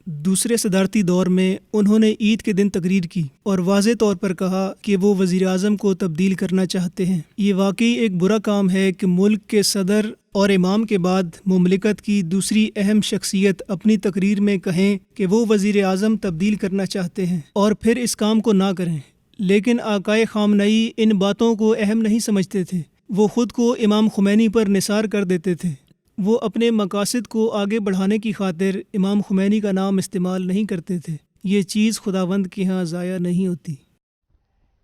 دوسرے صدارتی دور میں انہوں نے عید کے دن تقریر کی اور واضح طور پر کہا کہ وہ وزیر اعظم کو تبدیل کرنا چاہتے ہیں۔ یہ واقعی ایک برا کام ہے کہ ملک کے صدر اور امام کے بعد مملکت کی دوسری اہم شخصیت اپنی تقریر میں کہیں کہ وہ وزیر اعظم تبدیل کرنا چاہتے ہیں اور پھر اس کام کو نہ کریں۔ لیکن آقائے خامنئی ان باتوں کو اہم نہیں سمجھتے تھے۔ وہ خود کو امام خمینی پر نثار کر دیتے تھے۔ وہ اپنے مقاصد کو آگے بڑھانے کی خاطر امام خمینی کا نام استعمال نہیں کرتے تھے۔ یہ چیز خداوند کے ہاں ضائع نہیں ہوتی۔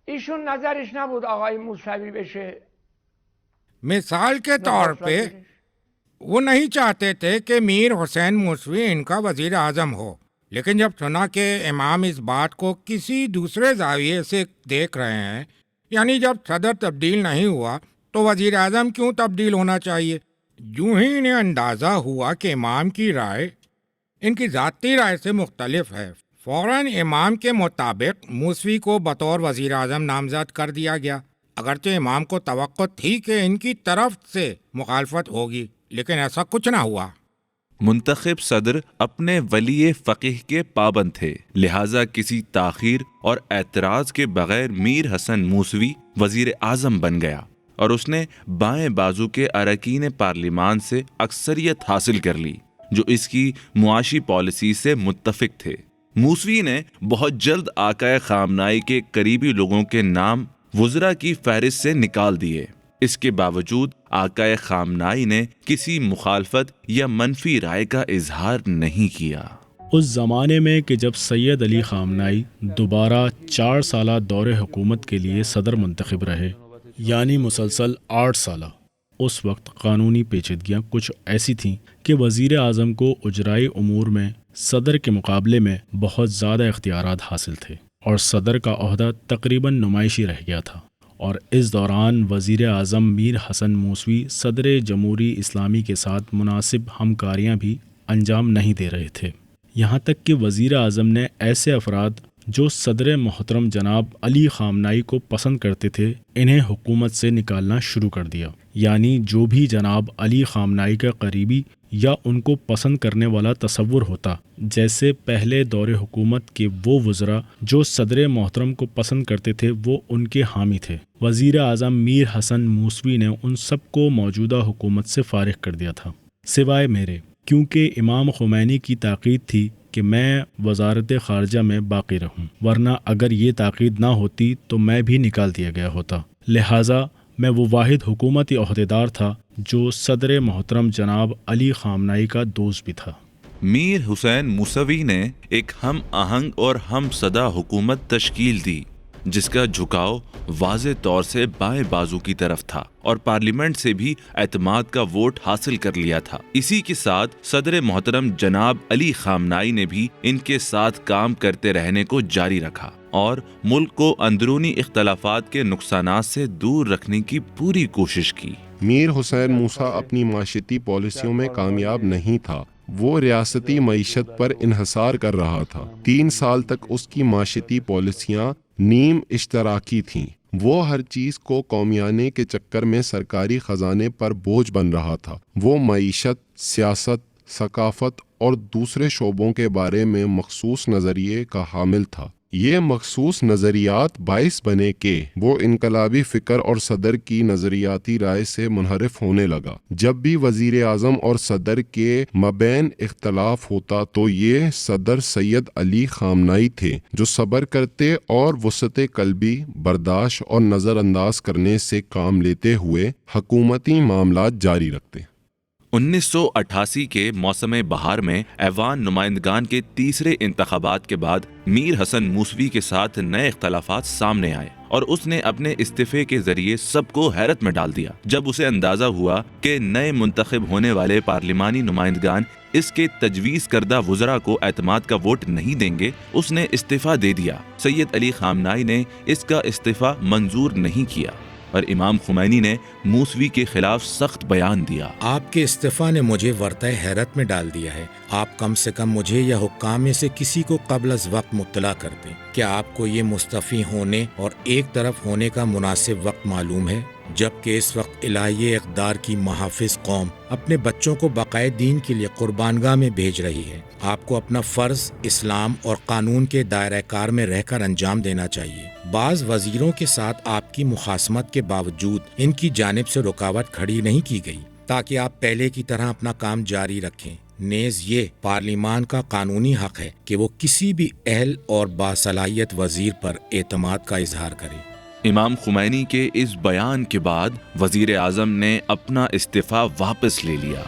ایشون نظرش نبود آقای موسوی بشه۔ مثال کے طور پہ وہ نہیں چاہتے تھے کہ میر حسین موسوی ان کا وزیر اعظم ہو، لیکن جب سنا کہ امام اس بات کو کسی دوسرے زاویے سے دیکھ رہے ہیں، یعنی جب صدر تبدیل نہیں ہوا تو وزیر اعظم کیوں تبدیل ہونا چاہیے، یوں ہی انہیں اندازہ ہوا کہ امام کی رائے ان کی ذاتی رائے سے مختلف ہے۔ فوراً امام کے مطابق موسوی کو بطور وزیر اعظم نامزد کر دیا گیا، اگرچہ امام کو توقع تھی کہ ان کی طرف سے مخالفت ہوگی، لیکن ایسا کچھ نہ ہوا۔ منتخب صدر اپنے ولی فقیہ کے پابند تھے، لہٰذا کسی تاخیر اور اعتراض کے بغیر میر حسن موسوی وزیر اعظم بن گیا اور اس نے بائیں بازو کے اراکین پارلیمان سے اکثریت حاصل کر لی جو اس کی معاشی پالیسی سے متفق تھے۔ موسوی نے بہت جلد آقا خامنائی کے قریبی لوگوں کے نام وزراء کی فہرست سے نکال دیے۔ اس کے باوجود آقا خامنائی نے کسی مخالفت یا منفی رائے کا اظہار نہیں کیا۔ اس زمانے میں کہ جب سید علی خامنائی دوبارہ 4 سالہ دور حکومت کے لیے صدر منتخب رہے، یعنی مسلسل 8 سالہ، اس وقت قانونی پیچیدگیاں کچھ ایسی تھیں کہ وزیر اعظم کو اجرائی امور میں صدر کے مقابلے میں بہت زیادہ اختیارات حاصل تھے اور صدر کا عہدہ تقریباً نمائشی رہ گیا تھا، اور اس دوران وزیر اعظم میر حسن موسوی صدر جمہوری اسلامی کے ساتھ مناسب ہمکاریاں بھی انجام نہیں دے رہے تھے، یہاں تک کہ وزیر اعظم نے ایسے افراد جو صدر محترم جناب علی خامنائی کو پسند کرتے تھے انہیں حکومت سے نکالنا شروع کر دیا، یعنی جو بھی جناب علی خامنائی کا قریبی یا ان کو پسند کرنے والا تصور ہوتا، جیسے پہلے دور حکومت کے وہ وزراء جو صدر محترم کو پسند کرتے تھے وہ ان کے حامی تھے۔ وزیر اعظم میر حسن موسوی نے ان سب کو موجودہ حکومت سے فارغ کر دیا تھا، سوائے میرے، کیونکہ امام خمینی کی تاکید تھی کہ میں وزارت خارجہ میں باقی رہوں، ورنہ اگر یہ تاکید نہ ہوتی تو میں بھی نکال دیا گیا ہوتا۔ لہٰذا میں وہ واحد حکومتی عہدیدار تھا جو صدر محترم جناب علی خامنائی کا دوست بھی تھا۔ میر حسین موسوی نے ایک ہم آہنگ اور ہم صدا حکومت تشکیل دی جس کا جھکاؤ واضح طور سے بائیں بازو کی طرف تھا اور پارلیمنٹ سے بھی اعتماد کا ووٹ حاصل کر لیا تھا۔ اسی کے ساتھ صدر محترم جناب علی خامنائی نے بھی ان کے ساتھ کام کرتے رہنے کو جاری رکھا اور ملک کو اندرونی اختلافات کے نقصانات سے دور رکھنے کی پوری کوشش کی۔ میر حسین موسیٰ اپنی معاشرتی پالیسیوں میں کامیاب نہیں تھا، وہ ریاستی معیشت پر انحصار کر رہا تھا۔ 3 سال تک اس کی معاشرتی پالیسیاں نیم اشتراکی تھیں، وہ ہر چیز کو قومیانے کے چکر میں سرکاری خزانے پر بوجھ بن رہا تھا۔ وہ معیشت، سیاست، ثقافت اور دوسرے شعبوں کے بارے میں مخصوص نظریے کا حامل تھا۔ یہ مخصوص نظریات باعث بنے کہ وہ انقلابی فکر اور صدر کی نظریاتی رائے سے منحرف ہونے لگا۔ جب بھی وزیر اعظم اور صدر کے مابین اختلاف ہوتا تو یہ صدر سید علی خامنائی تھے جو صبر کرتے اور وسعت قلبی برداشت اور نظر انداز کرنے سے کام لیتے ہوئے حکومتی معاملات جاری رکھتے۔ 1988 کے موسم بہار میں ایوان نمائندگان کے تیسرے انتخابات کے بعد میر حسن موسوی کے ساتھ نئے اختلافات سامنے آئے اور اس نے اپنے استعفے کے ذریعے سب کو حیرت میں ڈال دیا۔ جب اسے اندازہ ہوا کہ نئے منتخب ہونے والے پارلیمانی نمائندگان اس کے تجویز کردہ وزراء کو اعتماد کا ووٹ نہیں دیں گے، اس نے استعفیٰ دے دیا۔ سید علی خامنائی نے اس کا استعفیٰ منظور نہیں کیا اور امام خمینی نے موسوی کے خلاف سخت بیان دیا۔ آپ کے استعفیٰ نے مجھے ورطہ حیرت میں ڈال دیا ہے۔ آپ کم سے کم مجھے یا حکام میں سے کسی کو قبل از وقت مطلع کر دیں۔ کیا آپ کو یہ مستعفی ہونے اور ایک طرف ہونے کا مناسب وقت معلوم ہے؟ جبکہ اس وقت الہی اقدار کی محافظ قوم اپنے بچوں کو بقائے دین کے لیے قربانگاہ میں بھیج رہی ہے۔ آپ کو اپنا فرض اسلام اور قانون کے دائرہ کار میں رہ کر انجام دینا چاہیے۔ بعض وزیروں کے ساتھ آپ کی مخاصمت کے باوجود ان کی جانب سے رکاوٹ کھڑی نہیں کی گئی تاکہ آپ پہلے کی طرح اپنا کام جاری رکھیں۔ نیز یہ پارلیمان کا قانونی حق ہے کہ وہ کسی بھی اہل اور باصلاحیت وزیر پر اعتماد کا اظہار کرے۔ امام خمینی کے اس بیان کے بعد وزیر اعظم نے اپنا استعفیٰ واپس لے لیا۔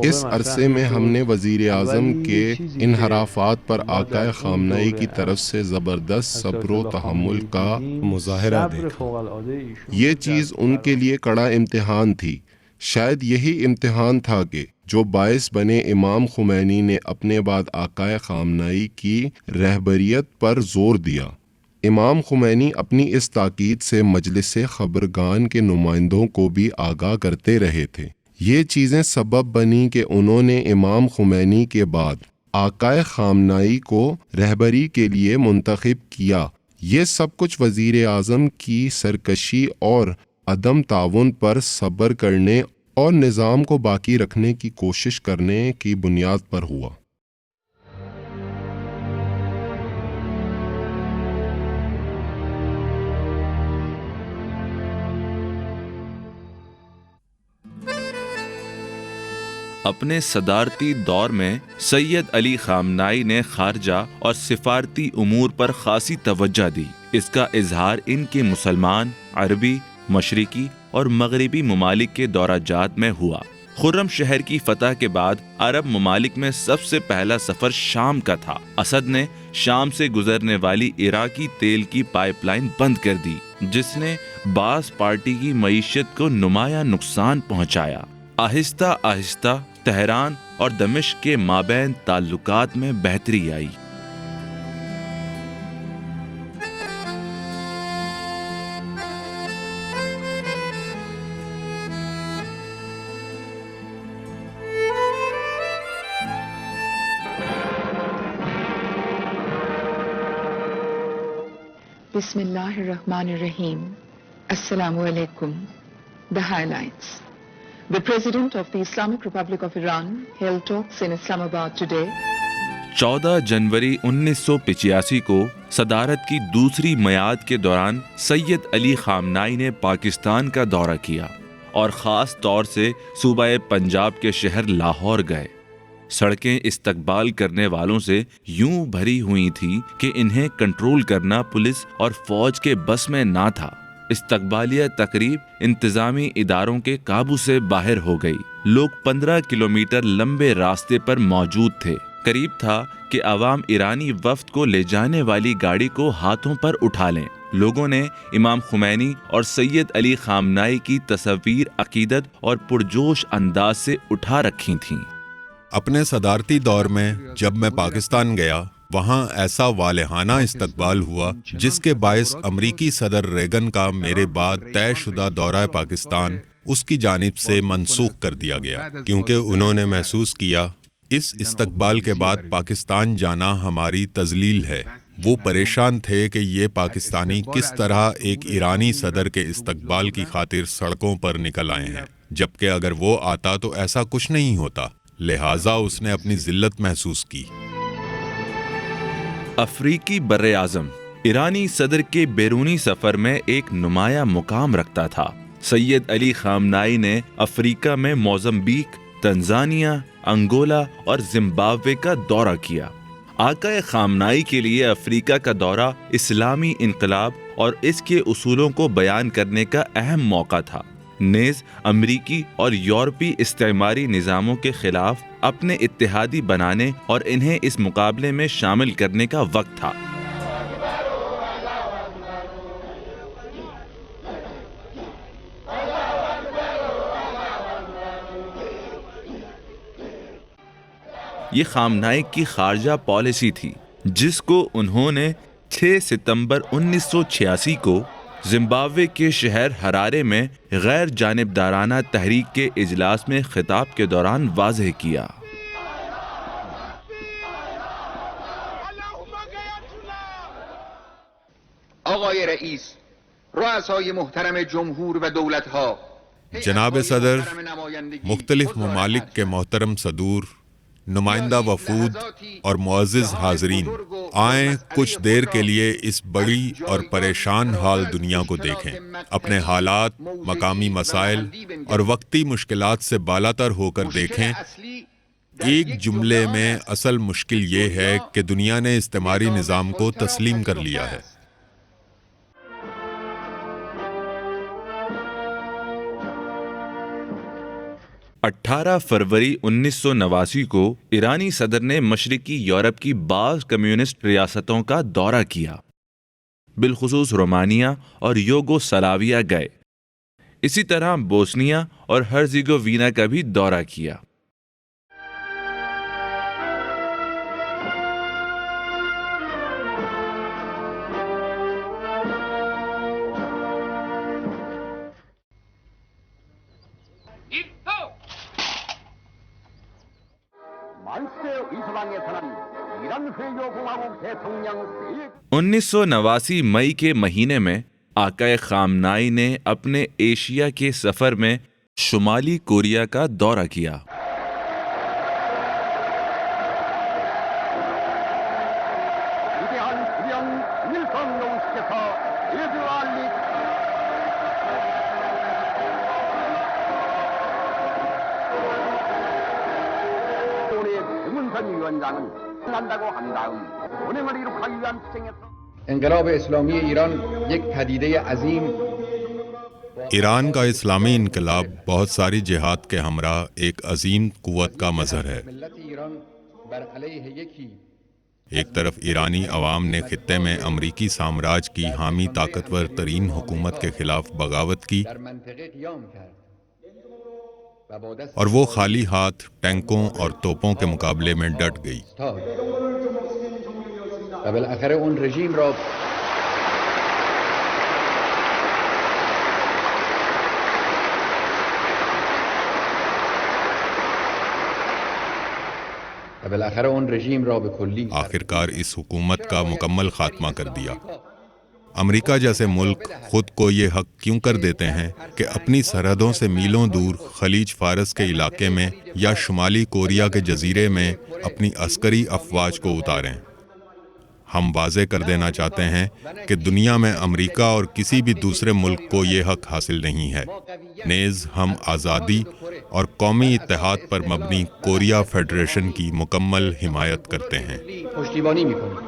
اس عرصے میں ہم نے وزیر اعظم کے انحرافات پر آقا خامنہئی کی طرف سے زبردست صبر و تحمل کا مظاہرہ دیکھا۔ یہ چیز ان کے لیے کڑا امتحان تھی۔ شاید یہی امتحان تھا کہ جو باعث بنے امام خمینی نے اپنے بعد آقا خامنہئی کی رہبریت پر زور دیا۔ امام خمینی اپنی اس تاکید سے مجلس خبرگان کے نمائندوں کو بھی آگاہ کرتے رہے تھے۔ یہ چیزیں سبب بنی کہ انہوں نے امام خمینی کے بعد آقا خامنہئی کو رہبری کے لیے منتخب کیا۔ یہ سب کچھ وزیر اعظم کی سرکشی اور عدم تعاون پر صبر کرنے اور نظام کو باقی رکھنے کی کوشش کرنے کی بنیاد پر ہوا۔ اپنے صدارتی دور میں سید علی خامنائی نے خارجہ اور سفارتی امور پر خاصی توجہ دی۔ اس کا اظہار ان کے مسلمان، عربی، مشرقی اور مغربی ممالک کے دورہ جات میں ہوا۔ خرم شہر کی فتح کے بعد عرب ممالک میں سب سے پہلا سفر شام کا تھا۔ اسد نے شام سے گزرنے والی عراقی تیل کی پائپ لائن بند کر دی، جس نے باس پارٹی کی معیشت کو نمایاں نقصان پہنچایا۔ آہستہ آہستہ تہران اور دمشق کے مابین تعلقات میں بہتری آئی۔ بسم اللہ الرحمن الرحیم۔ السلام علیکم۔ The highlights. The President of the Islamic Republic of Iran held talks in Islamabad today. 14 جنوری 1985 کو صدارت کی دوسری میعاد کے دوران سید علی خامنائی نے پاکستان کا دورہ کیا اور خاص طور سے صوبہ پنجاب کے شہر لاہور گئے۔ سڑکیں استقبال کرنے والوں سے یوں بھری ہوئی تھیں کہ انہیں کنٹرول کرنا پولیس اور فوج کے بس میں نہ تھا۔ استقبالیہ تقریب انتظامی اداروں کے قابو سے باہر ہو گئی۔ لوگ 15 کلومیٹر لمبے راستے پر موجود تھے۔ قریب تھا کہ عوام ایرانی وفد کو لے جانے والی گاڑی کو ہاتھوں پر اٹھا لیں۔ لوگوں نے امام خمینی اور سید علی خامنائی کی تصاویر عقیدت اور پرجوش انداز سے اٹھا رکھی تھیں۔ اپنے صدارتی دور میں جب میں پاکستان گیا، وہاں ایسا والہانہ استقبال ہوا جس کے باعث امریکی صدر ریگن کا میرے بعد طے شدہ دورہ پاکستان اس کی جانب سے منسوخ کر دیا گیا، کیونکہ انہوں نے محسوس کیا اس استقبال کے بعد پاکستان جانا ہماری تذلیل ہے۔ وہ پریشان تھے کہ یہ پاکستانی کس طرح ایک ایرانی صدر کے استقبال کی خاطر سڑکوں پر نکل آئے ہیں، جبکہ اگر وہ آتا تو ایسا کچھ نہیں ہوتا، لہٰذا اس نے اپنی ذلت محسوس کی۔ افریقی براعظم ایرانی صدر کے بیرونی سفر میں ایک نمایاں مقام رکھتا تھا۔ سید علی خامنائی نے افریقہ میں موزمبیق، تنزانیہ، انگولا اور زمبابوے کا دورہ کیا۔ آقا خامنائی کے لیے افریقہ کا دورہ اسلامی انقلاب اور اس کے اصولوں کو بیان کرنے کا اہم موقع تھا۔ نیز امریکی اور یورپی استعماری نظاموں کے خلاف اپنے اتحادی بنانے اور انہیں اس مقابلے میں شامل کرنے کا وقت تھا۔ یہ خامنائی کی خارجہ پالیسی تھی، جس کو انہوں نے 6 ستمبر 1986 کو زمبابوے کے شہر ہرارے میں غیر جانبدارانہ تحریک کے اجلاس میں خطاب کے دوران واضح کیا۔ آقای رئیس رؤسای محترم جمهور و دولت‌ها، جناب صدر، مختلف ممالک کے محترم صدور، نمائندہ وفود اور معزز حاضرین، آئیں کچھ دیر کے لیے اس بڑی اور پریشان حال دنیا کو دیکھیں، اپنے حالات، مقامی مسائل اور وقتی مشکلات سے بالاتر ہو کر دیکھیں۔ ایک جملے میں اصل مشکل یہ ہے کہ دنیا نے استعماری نظام کو تسلیم کر لیا ہے۔ 18 فروری 1989 کو ایرانی صدر نے مشرقی یورپ کی بعض کمیونسٹ ریاستوں کا دورہ کیا، بالخصوص رومانیہ اور یوگوسلاویہ گئے۔ اسی طرح بوسنیا اور ہرزیگووینا کا بھی دورہ کیا۔ انیس سو 89 مئی کے مہینے میں آقا خامنائی نے اپنے ایشیا کے سفر میں شمالی کوریا کا دورہ کیا۔ انقلاب اسلامی ایران یک پدیده عظیم، ایران کا اسلامی انقلاب بہت ساری جہاد کے ہمراہ ایک عظیم قوت کا مظہر ہے۔ ایک طرف ایرانی عوام نے خطے میں امریکی سامراج کی حامی طاقتور ترین حکومت کے خلاف بغاوت کی، اور وہ خالی ہاتھ ٹینکوں اور توپوں کے مقابلے میں ڈٹ گئی۔ و بالاخره اون رژیم را به کلی آخرکار اس حکومت کا مکمل خاتمہ کر دیا۔ امریکہ جیسے ملک خود کو یہ حق کیوں کر دیتے ہیں کہ اپنی سرحدوں سے میلوں دور خلیج فارس کے علاقے میں یا شمالی کوریا کے جزیرے میں اپنی عسکری افواج کو اتاریں؟ ہم واضح کر دینا چاہتے ہیں کہ دنیا میں امریکہ اور کسی بھی دوسرے ملک کو یہ حق حاصل نہیں ہے۔ نیز ہم آزادی اور قومی اتحاد پر مبنی کوریا فیڈریشن کی مکمل حمایت کرتے ہیں۔ پشتیبانی می‌کنیم۔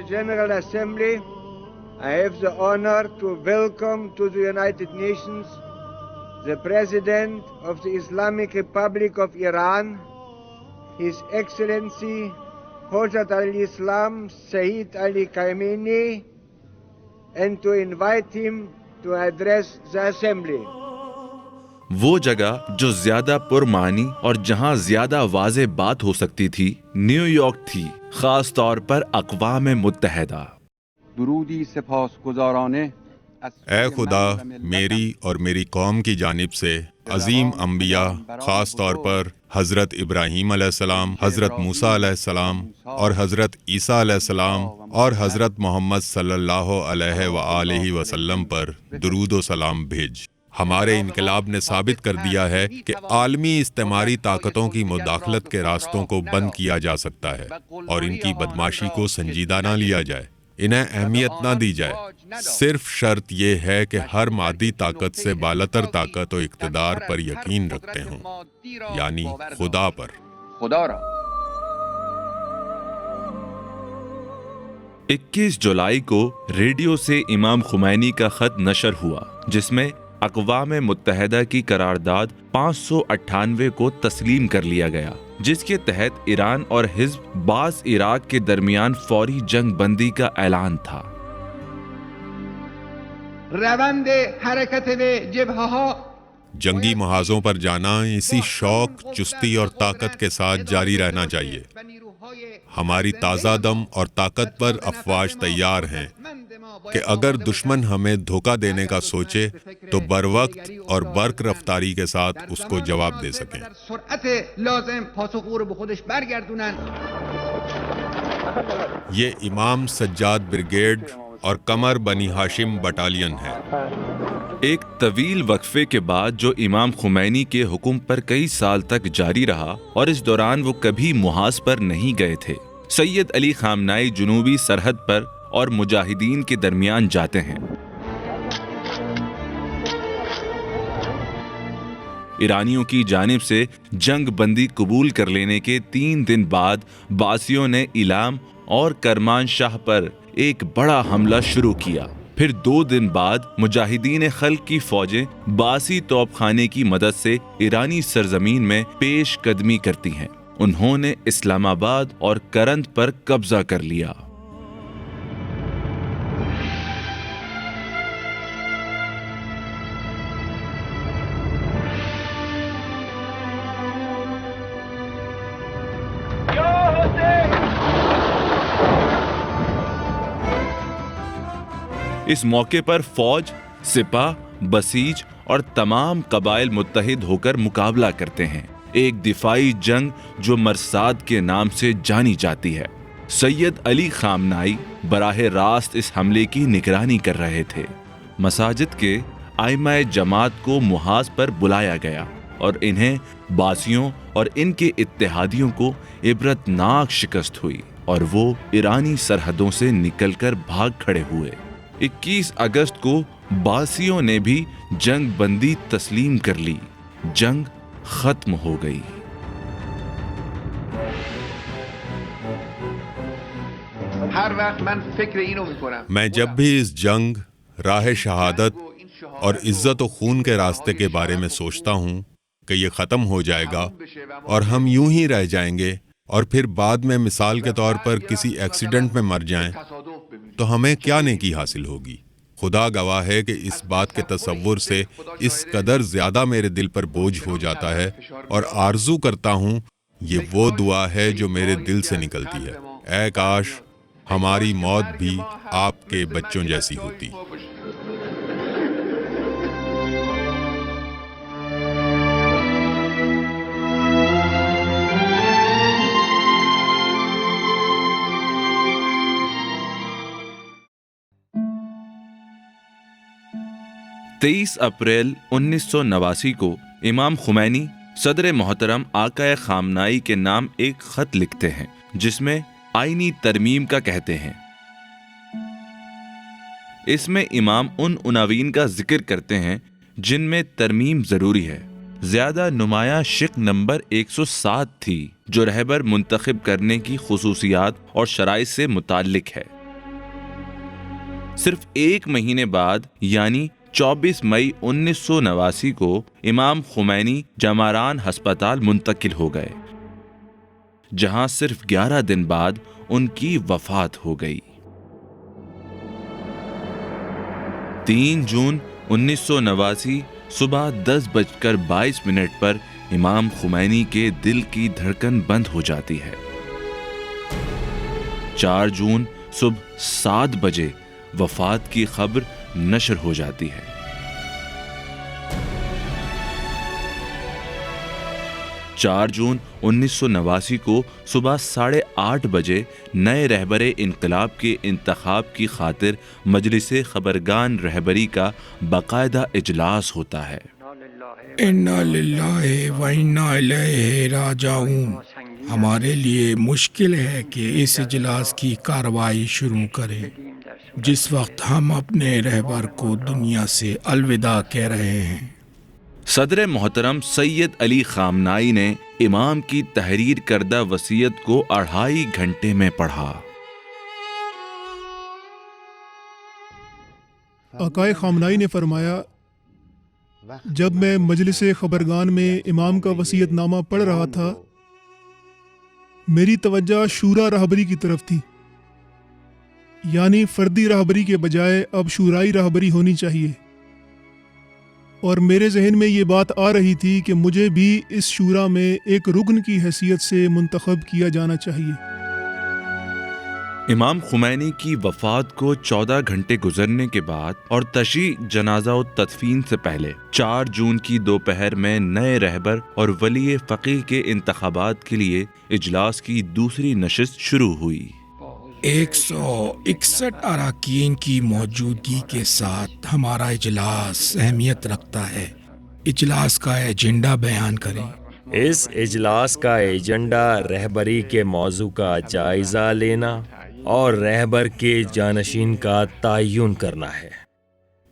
General Assembly, I have the honor to welcome to the United Nations the President of the Islamic Republic of Iran, His Excellency Hojat al-Islam Sayyid Ali Khamenei, and to invite him to address the Assembly. وہ جگہ جو زیادہ پرمعنی اور جہاں زیادہ واضح بات ہو سکتی تھی نیو یارک تھی، خاص طور پر اقوام متحدہ۔ درودی سپاسگزارانہ اے خدا، میری اور میری قوم کی جانب سے عظیم انبیاء، خاص طور پر حضرت ابراہیم علیہ السلام، حضرت موسیٰ علیہ السلام اور حضرت عیسیٰ علیہ السلام اور حضرت محمد صلی اللہ علیہ وآلہ وسلم پر درود و سلام بھیج۔ ہمارے انقلاب نے ثابت کر دیا ہے کہ عالمی استعماری طاقتوں کی مداخلت کے راستوں کو بند کیا جا سکتا ہے، اور ان کی بدماشی کو سنجیدہ نہ لیا جائے، انہیں اہمیت نہ دی جائے۔ صرف شرط یہ ہے کہ ہر مادی طاقت سے بالاتر طاقت و اقتدار پر یقین رکھتے ہوں، یعنی خدا پر۔ 21 جولائی کو ریڈیو سے امام خمینی کا خط نشر ہوا، جس میں اقوام متحدہ کی قرارداد 598 کو تسلیم کر لیا گیا، جس کے تحت ایران اور حزب باس عراق کے درمیان فوری جنگ بندی کا اعلان تھا۔ روند حرکت جبهه‌ها جنگی محاذوں پر جانا اسی شوق، چستی اور طاقت کے ساتھ جاری رہنا چاہیے۔ ہماری تازہ دم اور طاقتور افواج تیار ہیں کہ اگر دشمن ہمیں دھوکہ دینے کا سوچے تو بروقت اور برق رفتاری کے ساتھ اس کو جواب دے سکیں۔ یہ امام سجاد بریگیڈ اور قمر بنی ہاشم بٹالین ہے۔ ایک طویل وقفے کے بعد جو امام خمینی کے حکم پر کئی سال تک جاری رہا اور اس دوران وہ کبھی محاذ پر نہیں گئے تھے، سید علی خامنائی جنوبی سرحد پر اور مجاہدین کے درمیان جاتے ہیں۔ ایرانیوں کی جانب سے جنگ بندی قبول کر لینے کے 3 دن بعد باسیوں نے ایلام اور کرمان شاہ پر ایک بڑا حملہ شروع کیا۔ پھر 2 دن بعد مجاہدین خلق کی فوجیں باسی توپ خانے کی مدد سے ایرانی سرزمین میں پیش قدمی کرتی ہیں۔ انہوں نے اسلام آباد اور کرند پر قبضہ کر لیا۔ اس موقع پر فوج، سپاہ، بسیج اور تمام قبائل متحد ہو کر مقابلہ کرتے ہیں، ایک دفاعی جنگ جو مرصاد کے نام سے جانی جاتی ہے۔ سید علی خامنائی براہ راست اس حملے کی نگرانی کر رہے تھے۔ مساجد کے ائمہ جماعت کو محاذ پر بلایا گیا اور انہیں باسیوں اور ان کے اتحادیوں کو عبرتناک شکست ہوئی اور وہ ایرانی سرحدوں سے نکل کر بھاگ کھڑے ہوئے۔ 21 اگست کو باسیوں نے بھی جنگ بندی تسلیم کر لی۔ جنگ ختم ہو گئی۔ میں جب بھی اس جنگ، راہ شہادت اور عزت و خون کے راستے کے بارے میں سوچتا ہوں کہ یہ ختم ہو جائے گا اور ہم یوں ہی رہ جائیں گے اور پھر بعد میں مثال کے طور پر کسی ایکسیڈنٹ میں مر جائیں، تو ہمیں کیا نیکی حاصل ہوگی؟ خدا گواہ ہے کہ اس بات کے تصور سے اس قدر زیادہ میرے دل پر بوجھ ہو جاتا ہے اور آرزو کرتا ہوں، یہ وہ دعا ہے جو میرے دل سے نکلتی ہے، اے کاش ہماری موت بھی آپ کے بچوں جیسی ہوتی۔ تیئیس اپریل 1989 کو امام خمینی صدر محترم آقا خامنائی کے نام ایک خط لکھتے ہیں جس میں آئینی ترمیم کا کہتے ہیں۔ اس میں امام ان عناوین کا ذکر کرتے ہیں جن میں ترمیم ضروری ہے۔ زیادہ نمایاں شق نمبر 107 تھی جو رہبر منتخب کرنے کی خصوصیات اور شرائط سے متعلق ہے۔ صرف 1 مہینے بعد یعنی 24 مئی 1989 کو امام خمینی جماران ہسپتال منتقل ہو گئے، جہاں صرف 11 دن بعد ان کی وفات ہو گئی۔ 3 جون 1989 صبح 10:22 پر امام خمینی کے دل کی دھڑکن بند ہو جاتی ہے۔ 4 جون صبح 7 بجے وفات کی خبر نشر ہو جاتی ہے۔ 4 جون 1989 کو صبح 8:30 بجے نئے رہبر انقلاب کے انتخاب کی خاطر مجلس خبرگان رہبری کا باقاعدہ اجلاس ہوتا ہے۔ انا للہ و انا الیہ راجعون۔ ہمارے لیے مشکل ہے کہ اس اجلاس کی کارروائی شروع کریں جس وقت ہم اپنے رہبر کو دنیا سے الوداع کہہ رہے ہیں۔ صدر محترم سید علی خامنائی نے امام کی تحریر کردہ وصیت کو 2.5 گھنٹے میں پڑھا۔ آقائے خامنائی نے فرمایا، جب میں مجلس خبرگان میں امام کا وصیت نامہ پڑھ رہا تھا، میری توجہ شورا رہبری کی طرف تھی، یعنی فردی رہبری کے بجائے اب شورائی رہبری ہونی چاہیے، اور میرے ذہن میں یہ بات آ رہی تھی کہ مجھے بھی اس شورا میں ایک رکن کی حیثیت سے منتخب کیا جانا چاہیے۔ امام خمینی کی وفات کو 14 گھنٹے گزرنے کے بعد اور تشییع جنازہ و تدفین سے پہلے 4 جون کی دوپہر میں نئے رہبر اور ولی فقیہ کے انتخابات کے لیے اجلاس کی دوسری نشست شروع ہوئی۔ 161 اراکین کی موجودگی کے ساتھ ہمارا اجلاس اہمیت رکھتا ہے۔ اجلاس کا ایجنڈا بیان کریں۔ اس اجلاس کا ایجنڈا رہبری کے موضوع کا جائزہ لینا اور رہبر کے جانشین کا تعین کرنا ہے۔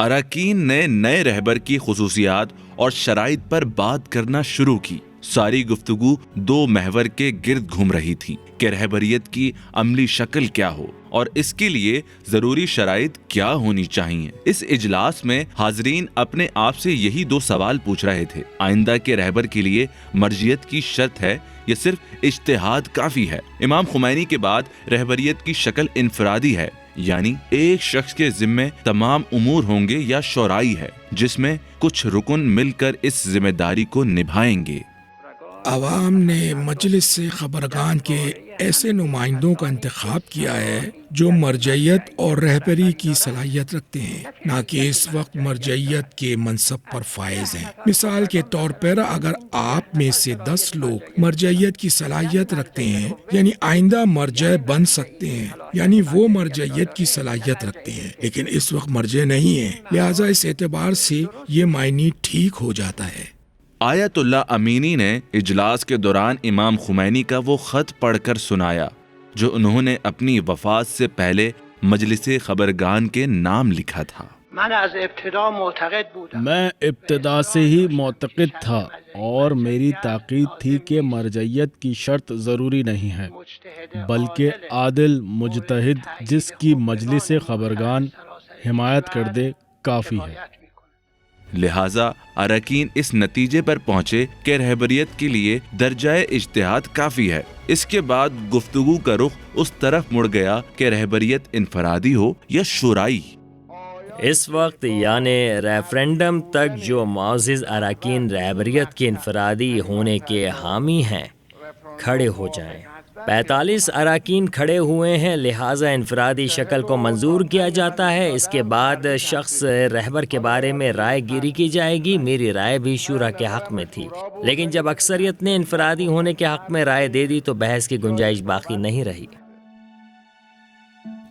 اراکین نے نئے رہبر کی خصوصیات اور شرائط پر بات کرنا شروع کی۔ ساری گفتگو 2 محور کے گرد گھوم رہی تھی کہ رہبریت کی عملی شکل کیا ہو اور اس کے لیے ضروری شرائط کیا ہونی چاہیے۔ اس اجلاس میں حاضرین اپنے آپ سے یہی 2 سوال پوچھ رہے تھے۔ آئندہ کے رہبر کے لیے مرجعیت کی شرط ہے یا صرف اجتہاد کافی ہے؟ امام خمینی کے بعد رہبریت کی شکل انفرادی ہے، یعنی ایک شخص کے ذمے تمام امور ہوں گے، یا شورائی ہے جس میں کچھ رکن مل کر اس ذمہ داری کو نبھائیں گے۔ عوام نے مجلس سے خبرگان کے ایسے نمائندوں کا انتخاب کیا ہے جو مرجعیت اور رہبری کی صلاحیت رکھتے ہیں، نہ کہ اس وقت مرجعیت کے منصب پر فائز ہیں۔ مثال کے طور پر اگر آپ میں سے 10 لوگ مرجعیت کی صلاحیت رکھتے ہیں، یعنی آئندہ مرجع بن سکتے ہیں، یعنی وہ مرجعیت کی صلاحیت رکھتے ہیں لیکن اس وقت مرجع نہیں ہیں، لہٰذا اس اعتبار سے یہ معنی ٹھیک ہو جاتا ہے۔ آیت اللہ امینی نے اجلاس کے دوران امام خمینی کا وہ خط پڑھ کر سنایا جو انہوں نے اپنی وفات سے پہلے مجلس خبرگان کے نام لکھا تھا۔ میں ابتدا سے ہی معتقد تھا اور میری تاکید تھی کہ مرجعیت کی شرط ضروری نہیں ہے، بلکہ عادل مجتہد جس کی مجلس خبرگان حمایت کر دے کافی ہے۔ لہٰذا اراکین اس نتیجے پر پہنچے کہ رہبریت کے لیے درجہ اجتہاد کافی ہے۔ اس کے بعد گفتگو کا رخ اس طرف مڑ گیا کہ رہبریت انفرادی ہو یا شورائی۔ اس وقت یعنی ریفرنڈم تک جو معزز اراکین رہبریت کے انفرادی ہونے کے حامی ہیں کھڑے ہو جائیں۔ 45 اراکین کھڑے ہوئے ہیں، لہٰذا انفرادی شکل کو منظور کیا جاتا ہے۔ اس کے بعد شخص رہبر کے بارے میں رائے گیری کی جائے گی۔ میری رائے بھی شورا کے حق میں تھی، لیکن جب اکثریت نے انفرادی ہونے کے حق میں رائے دے دی تو بحث کی گنجائش باقی نہیں رہی۔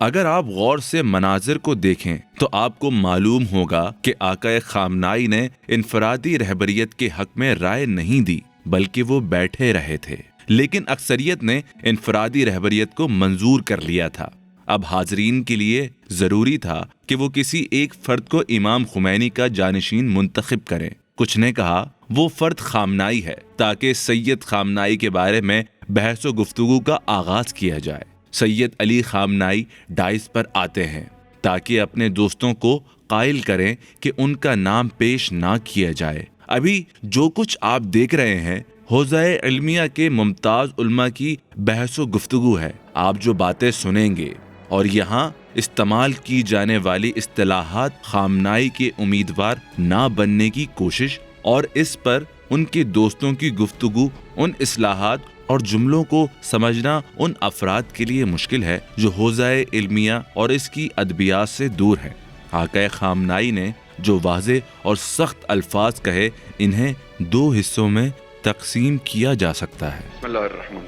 اگر آپ غور سے مناظر کو دیکھیں تو آپ کو معلوم ہوگا کہ آقا خامنائی نے انفرادی رہبریت کے حق میں رائے نہیں دی، بلکہ وہ بیٹھے رہے تھے، لیکن اکثریت نے انفرادی رہبریت کو منظور کر لیا تھا۔ اب حاضرین کے لیے ضروری تھا کہ وہ کسی ایک فرد کو امام خمینی کا جانشین منتخب کریں۔ کچھ نے کہا وہ فرد خامنائی ہے تاکہ سید خامنائی کے بارے میں بحث و گفتگو کا آغاز کیا جائے۔ سید علی خامنائی ڈائس پر آتے ہیں تاکہ اپنے دوستوں کو قائل کریں کہ ان کا نام پیش نہ کیا جائے۔ ابھی جو کچھ آپ دیکھ رہے ہیں حوزہ علمیہ کے ممتاز علماء کی بحث و گفتگو ہے۔ آپ جو باتیں سنیں گے اور یہاں استعمال کی جانے والی اصطلاحات خامنائی کے امیدوار نہ بننے کی کوشش اور اس پر ان کے دوستوں کی گفتگو، ان اصلاحات اور جملوں کو سمجھنا ان افراد کے لیے مشکل ہے جو حوزہ علمیہ اور اس کی ادبیات سے دور ہیں۔ آقا خامنائی نے جو واضح اور سخت الفاظ کہے انہیں 2 حصوں میں تقسیم کیا جا سکتا ہے۔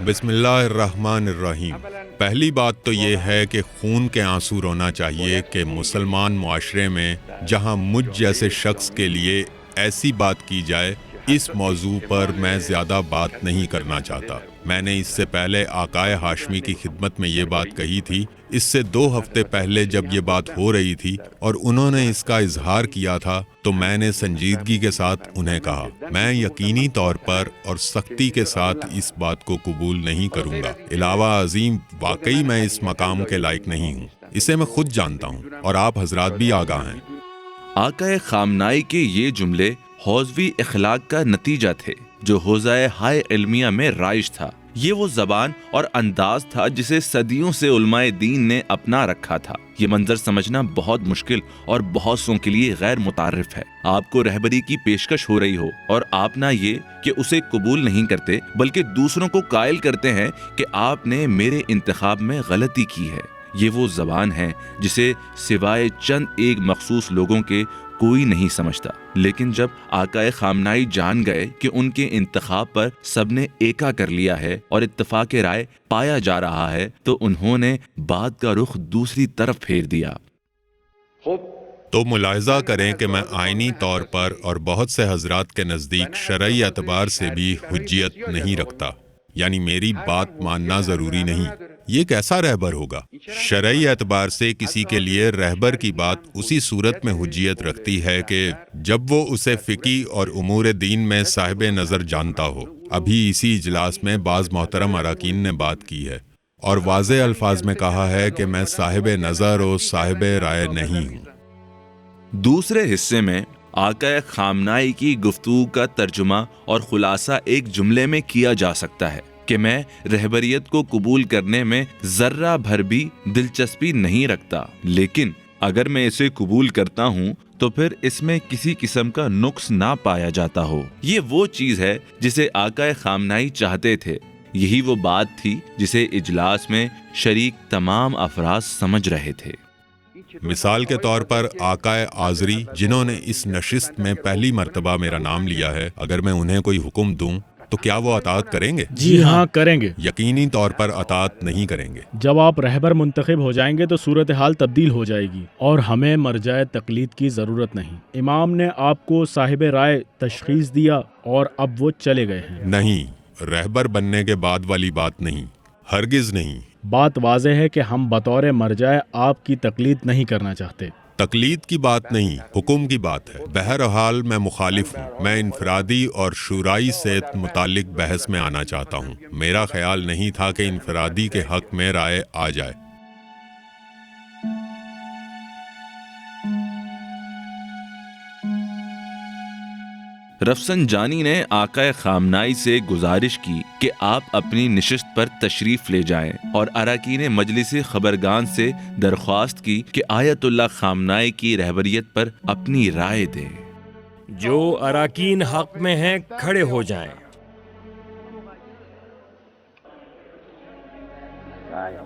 بسم اللہ الرحمن الرحیم۔ پہلی بات تو یہ ہے کہ خون کے آنسو رونا چاہیے کہ مسلمان معاشرے میں جہاں مجھ جیسے شخص کے لیے ایسی بات کی جائے، اس موضوع پر میں زیادہ بات نہیں کرنا چاہتا۔ میں نے اس سے پہلے آقائے ہاشمی کی خدمت میں یہ بات کہی تھی، اس سے 2 ہفتے پہلے جب یہ بات ہو رہی تھی اور انہوں نے اس کا اظہار کیا تھا تو میں نے سنجیدگی کے ساتھ انہیں کہا میں یقینی طور پر اور سختی کے ساتھ اس بات کو قبول نہیں کروں گا۔ علاوہ عظیم واقعی میں اس مقام کے لائق نہیں ہوں، اسے میں خود جانتا ہوں اور آپ حضرات بھی آگاہ ہیں۔ آقا خامنائی کے یہ جملے حوزوی اخلاق کا نتیجہ تھے جو حوزہ ہائے علمیہ میں رائج تھا۔ یہ وہ زبان اور انداز تھا جسے صدیوں سے علماء دین نے اپنا رکھا تھا۔ یہ منظر سمجھنا بہت مشکل اور بہت سوں کے لیے غیر متعارف ہے۔ آپ کو رہبری کی پیشکش ہو رہی ہو اور آپ نہ یہ کہ اسے قبول نہیں کرتے بلکہ دوسروں کو قائل کرتے ہیں کہ آپ نے میرے انتخاب میں غلطی کی ہے۔ یہ وہ زبان ہے جسے سوائے چند ایک مخصوص لوگوں کے کوئی نہیں سمجھتا، لیکن جب آقائے خامنائی جان گئے کہ ان کے انتخاب پر سب نے ایکا کر لیا ہے اور اتفاق رائے پایا جا رہا ہے، تو انہوں نے بات کا رخ دوسری طرف پھیر دیا۔ تو ملاحظہ کریں کہ میں آئینی طور پر اور بہت سے حضرات کے نزدیک شرعی اعتبار سے بھی حجیت نہیں رکھتا، یعنی میری بات ماننا ضروری نہیں۔ یہ کیسا رہبر ہوگا؟ شرعی اعتبار سے کسی کے لیے رہبر کی بات اسی صورت میں حجیت رکھتی ہے کہ جب وہ اسے فقی اور امور دین میں صاحب نظر جانتا ہو۔ ابھی اسی اجلاس میں بعض محترم اراکین نے بات کی ہے اور واضح الفاظ میں کہا ہے کہ میں صاحب نظر و صاحب رائے نہیں ہوں۔ دوسرے حصے میں آقائے خامنائی کی گفتگو کا ترجمہ اور خلاصہ ایک جملے میں کیا جا سکتا ہے کہ میں رہبریت کو قبول کرنے میں ذرہ بھر بھی دلچسپی نہیں رکھتا، لیکن اگر میں اسے قبول کرتا ہوں تو پھر اس میں کسی قسم کا نقص نہ پایا جاتا ہو۔ یہ وہ چیز ہے جسے آقائے خامنائی چاہتے تھے، یہی وہ بات تھی جسے اجلاس میں شریک تمام افراد سمجھ رہے تھے۔ مثال کے طور پر آقائے آذری جنہوں نے اس نشست میں پہلی مرتبہ میرا نام لیا ہے، اگر میں انہیں کوئی حکم دوں تو کیا وہ اطاعت کریں گے؟ جی ہاں کریں گے۔ یقینی طور پر اطاعت نہیں کریں گے۔ جب آپ رہبر منتخب ہو جائیں گے تو صورتحال تبدیل ہو جائے گی اور ہمیں مرجع تقلید کی ضرورت نہیں۔ امام نے آپ کو صاحب رائے تشخیص دیا اور اب وہ چلے گئے ہیں۔ نہیں، رہبر بننے کے بعد والی بات نہیں، ہرگز نہیں۔ بات واضح ہے کہ ہم بطور مرجع آپ کی تقلید نہیں کرنا چاہتے۔ تقلید کی بات نہیں، حکم کی بات ہے۔ بہرحال میں مخالف ہوں۔ میں انفرادی اور شورائی سے متعلق بحث میں آنا چاہتا ہوں۔ میرا خیال نہیں تھا کہ انفرادی کے حق میں رائے آ جائے۔ رفسنجانی نے آقائے خامنائی سے گزارش کی کہ آپ اپنی نشست پر تشریف لے جائیں اور اراکین مجلس خبرگان سے درخواست کی کہ آیت اللہ خامنائی کی رہبریت پر اپنی رائے دیں۔ جو اراکین حق میں ہیں کھڑے ہو جائیں۔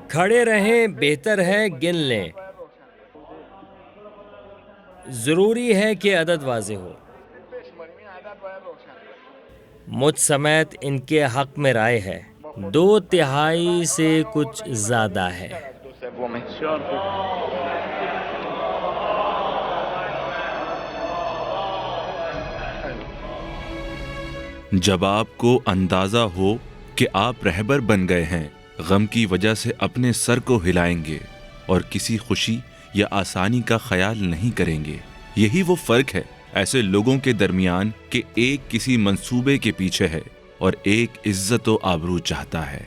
کھڑے رہیں، بہتر ہے گن لیں۔ ضروری ہے کہ عدد واضح ہو۔ مجھ سمیت ان کے حق میں رائے ہے، 2/3 سے کچھ زیادہ ہے۔ جب آپ کو اندازہ ہو کہ آپ رہبر بن گئے ہیں، غم کی وجہ سے اپنے سر کو ہلائیں گے اور کسی خوشی یا آسانی کا خیال نہیں کریں گے۔ یہی وہ فرق ہے ایسے لوگوں کے درمیان کہ ایک کسی منصوبے کے پیچھے ہے اور ایک عزت و آبرو چاہتا ہے۔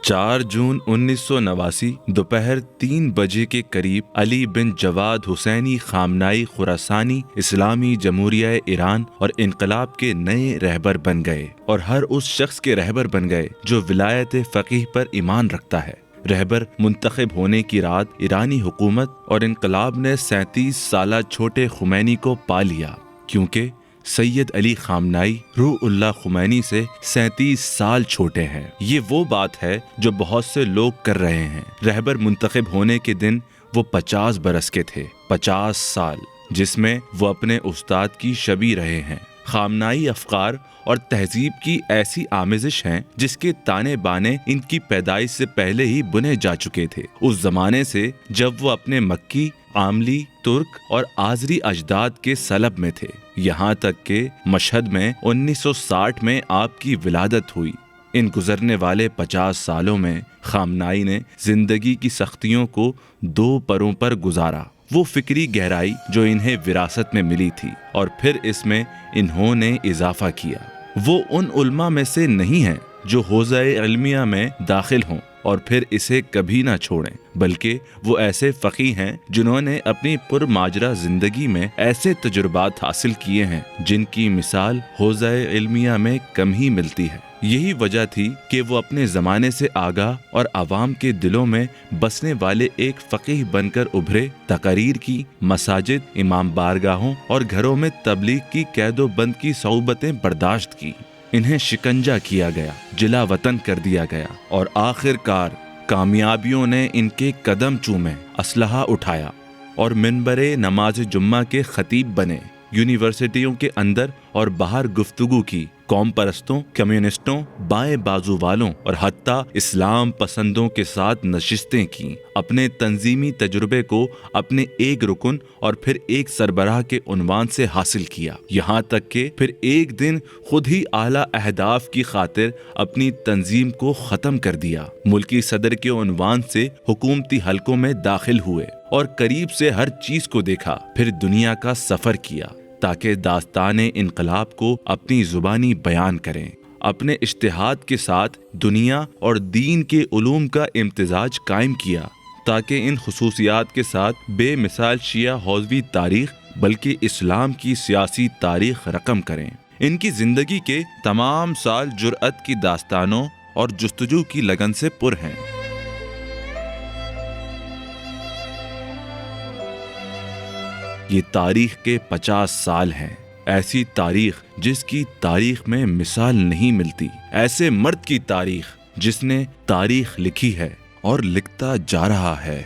چار جون 1989 دوپہر 3 بجے کے قریب علی بن جواد حسینی خامنائی خراسانی اسلامی جمہوریہ ایران اور انقلاب کے نئے رہبر بن گئے، اور ہر اس شخص کے رہبر بن گئے جو ولایت فقیہ پر ایمان رکھتا ہے۔ رہبر منتخب ہونے کی رات ایرانی حکومت اور انقلاب نے 37 سالہ چھوٹے خمینی کو پا لیا، کیونکہ سید علی خامنائی روح اللہ خمینی سے 37 سال چھوٹے ہیں۔ یہ وہ بات ہے جو بہت سے لوگ کر رہے ہیں۔ رہبر منتخب ہونے کے دن وہ 50 برس کے تھے، 50 سال جس میں وہ اپنے استاد کی شبیہ رہے ہیں۔ خامنائی افکار اور تہذیب کی ایسی آمیزش ہیں جس کے تانے بانے ان کی پیدائش سے پہلے ہی بنے جا چکے تھے، اس زمانے سے جب وہ اپنے مکی، عاملی، ترک اور آذری اجداد کے سلب میں تھے، یہاں تک کہ مشہد میں 1960 میں آپ کی ولادت ہوئی۔ ان گزرنے والے 50 سالوں میں خامنائی نے زندگی کی سختیوں کو 2 پروں پر گزارا، وہ فکری گہرائی جو انہیں وراثت میں ملی تھی، اور پھر اس میں انہوں نے اضافہ کیا۔ وہ ان علماء میں سے نہیں ہیں جو حوزہ علمیہ میں داخل ہوں اور پھر اسے کبھی نہ چھوڑیں، بلکہ وہ ایسے فقیہ ہیں جنہوں نے اپنی پرماجرا زندگی میں ایسے تجربات حاصل کیے ہیں جن کی مثال حوزہ علمیہ میں کم ہی ملتی ہے۔ یہی وجہ تھی کہ وہ اپنے زمانے سے آگاہ اور عوام کے دلوں میں بسنے والے ایک فقیہ بن کر ابھرے، تقاریر کی، مساجد، امام بارگاہوں اور گھروں میں تبلیغ کی قید و بند کی صعوبتیں برداشت کی، انہیں شکنجہ کیا گیا، جلا وطن کر دیا گیا، اور آخر کار کامیابیوں نے ان کے قدم چومے، اسلحہ اٹھایا اور منبر نماز جمعہ کے خطیب بنے، یونیورسٹیوں کے اندر اور باہر گفتگو کی، قوم پرستوں، کمیونسٹوں، بائیں بازو والوں اور حتیٰ اسلام پسندوں کے ساتھ نشستیں کیں، اپنے تنظیمی تجربے کو اپنے ایک رکن اور پھر ایک سربراہ کے عنوان سے حاصل کیا، یہاں تک کہ پھر ایک دن خود ہی اعلیٰ اہداف کی خاطر اپنی تنظیم کو ختم کر دیا، ملکی صدر کے عنوان سے حکومتی حلقوں میں داخل ہوئے اور قریب سے ہر چیز کو دیکھا، پھر دنیا کا سفر کیا تاکہ داستان انقلاب کو اپنی زبانی بیان کریں، اپنے اجتہاد کے ساتھ دنیا اور دین کے علوم کا امتزاج قائم کیا تاکہ ان خصوصیات کے ساتھ بے مثال شیعہ حوزوی تاریخ بلکہ اسلام کی سیاسی تاریخ رقم کریں۔ ان کی زندگی کے تمام سال جرأت کی داستانوں اور جستجو کی لگن سے پر ہیں۔ یہ تاریخ کے 50 سال ہیں، ایسی تاریخ جس کی تاریخ میں مثال نہیں ملتی، ایسے مرد کی تاریخ جس نے تاریخ لکھی ہے اور لکھتا جا رہا ہے۔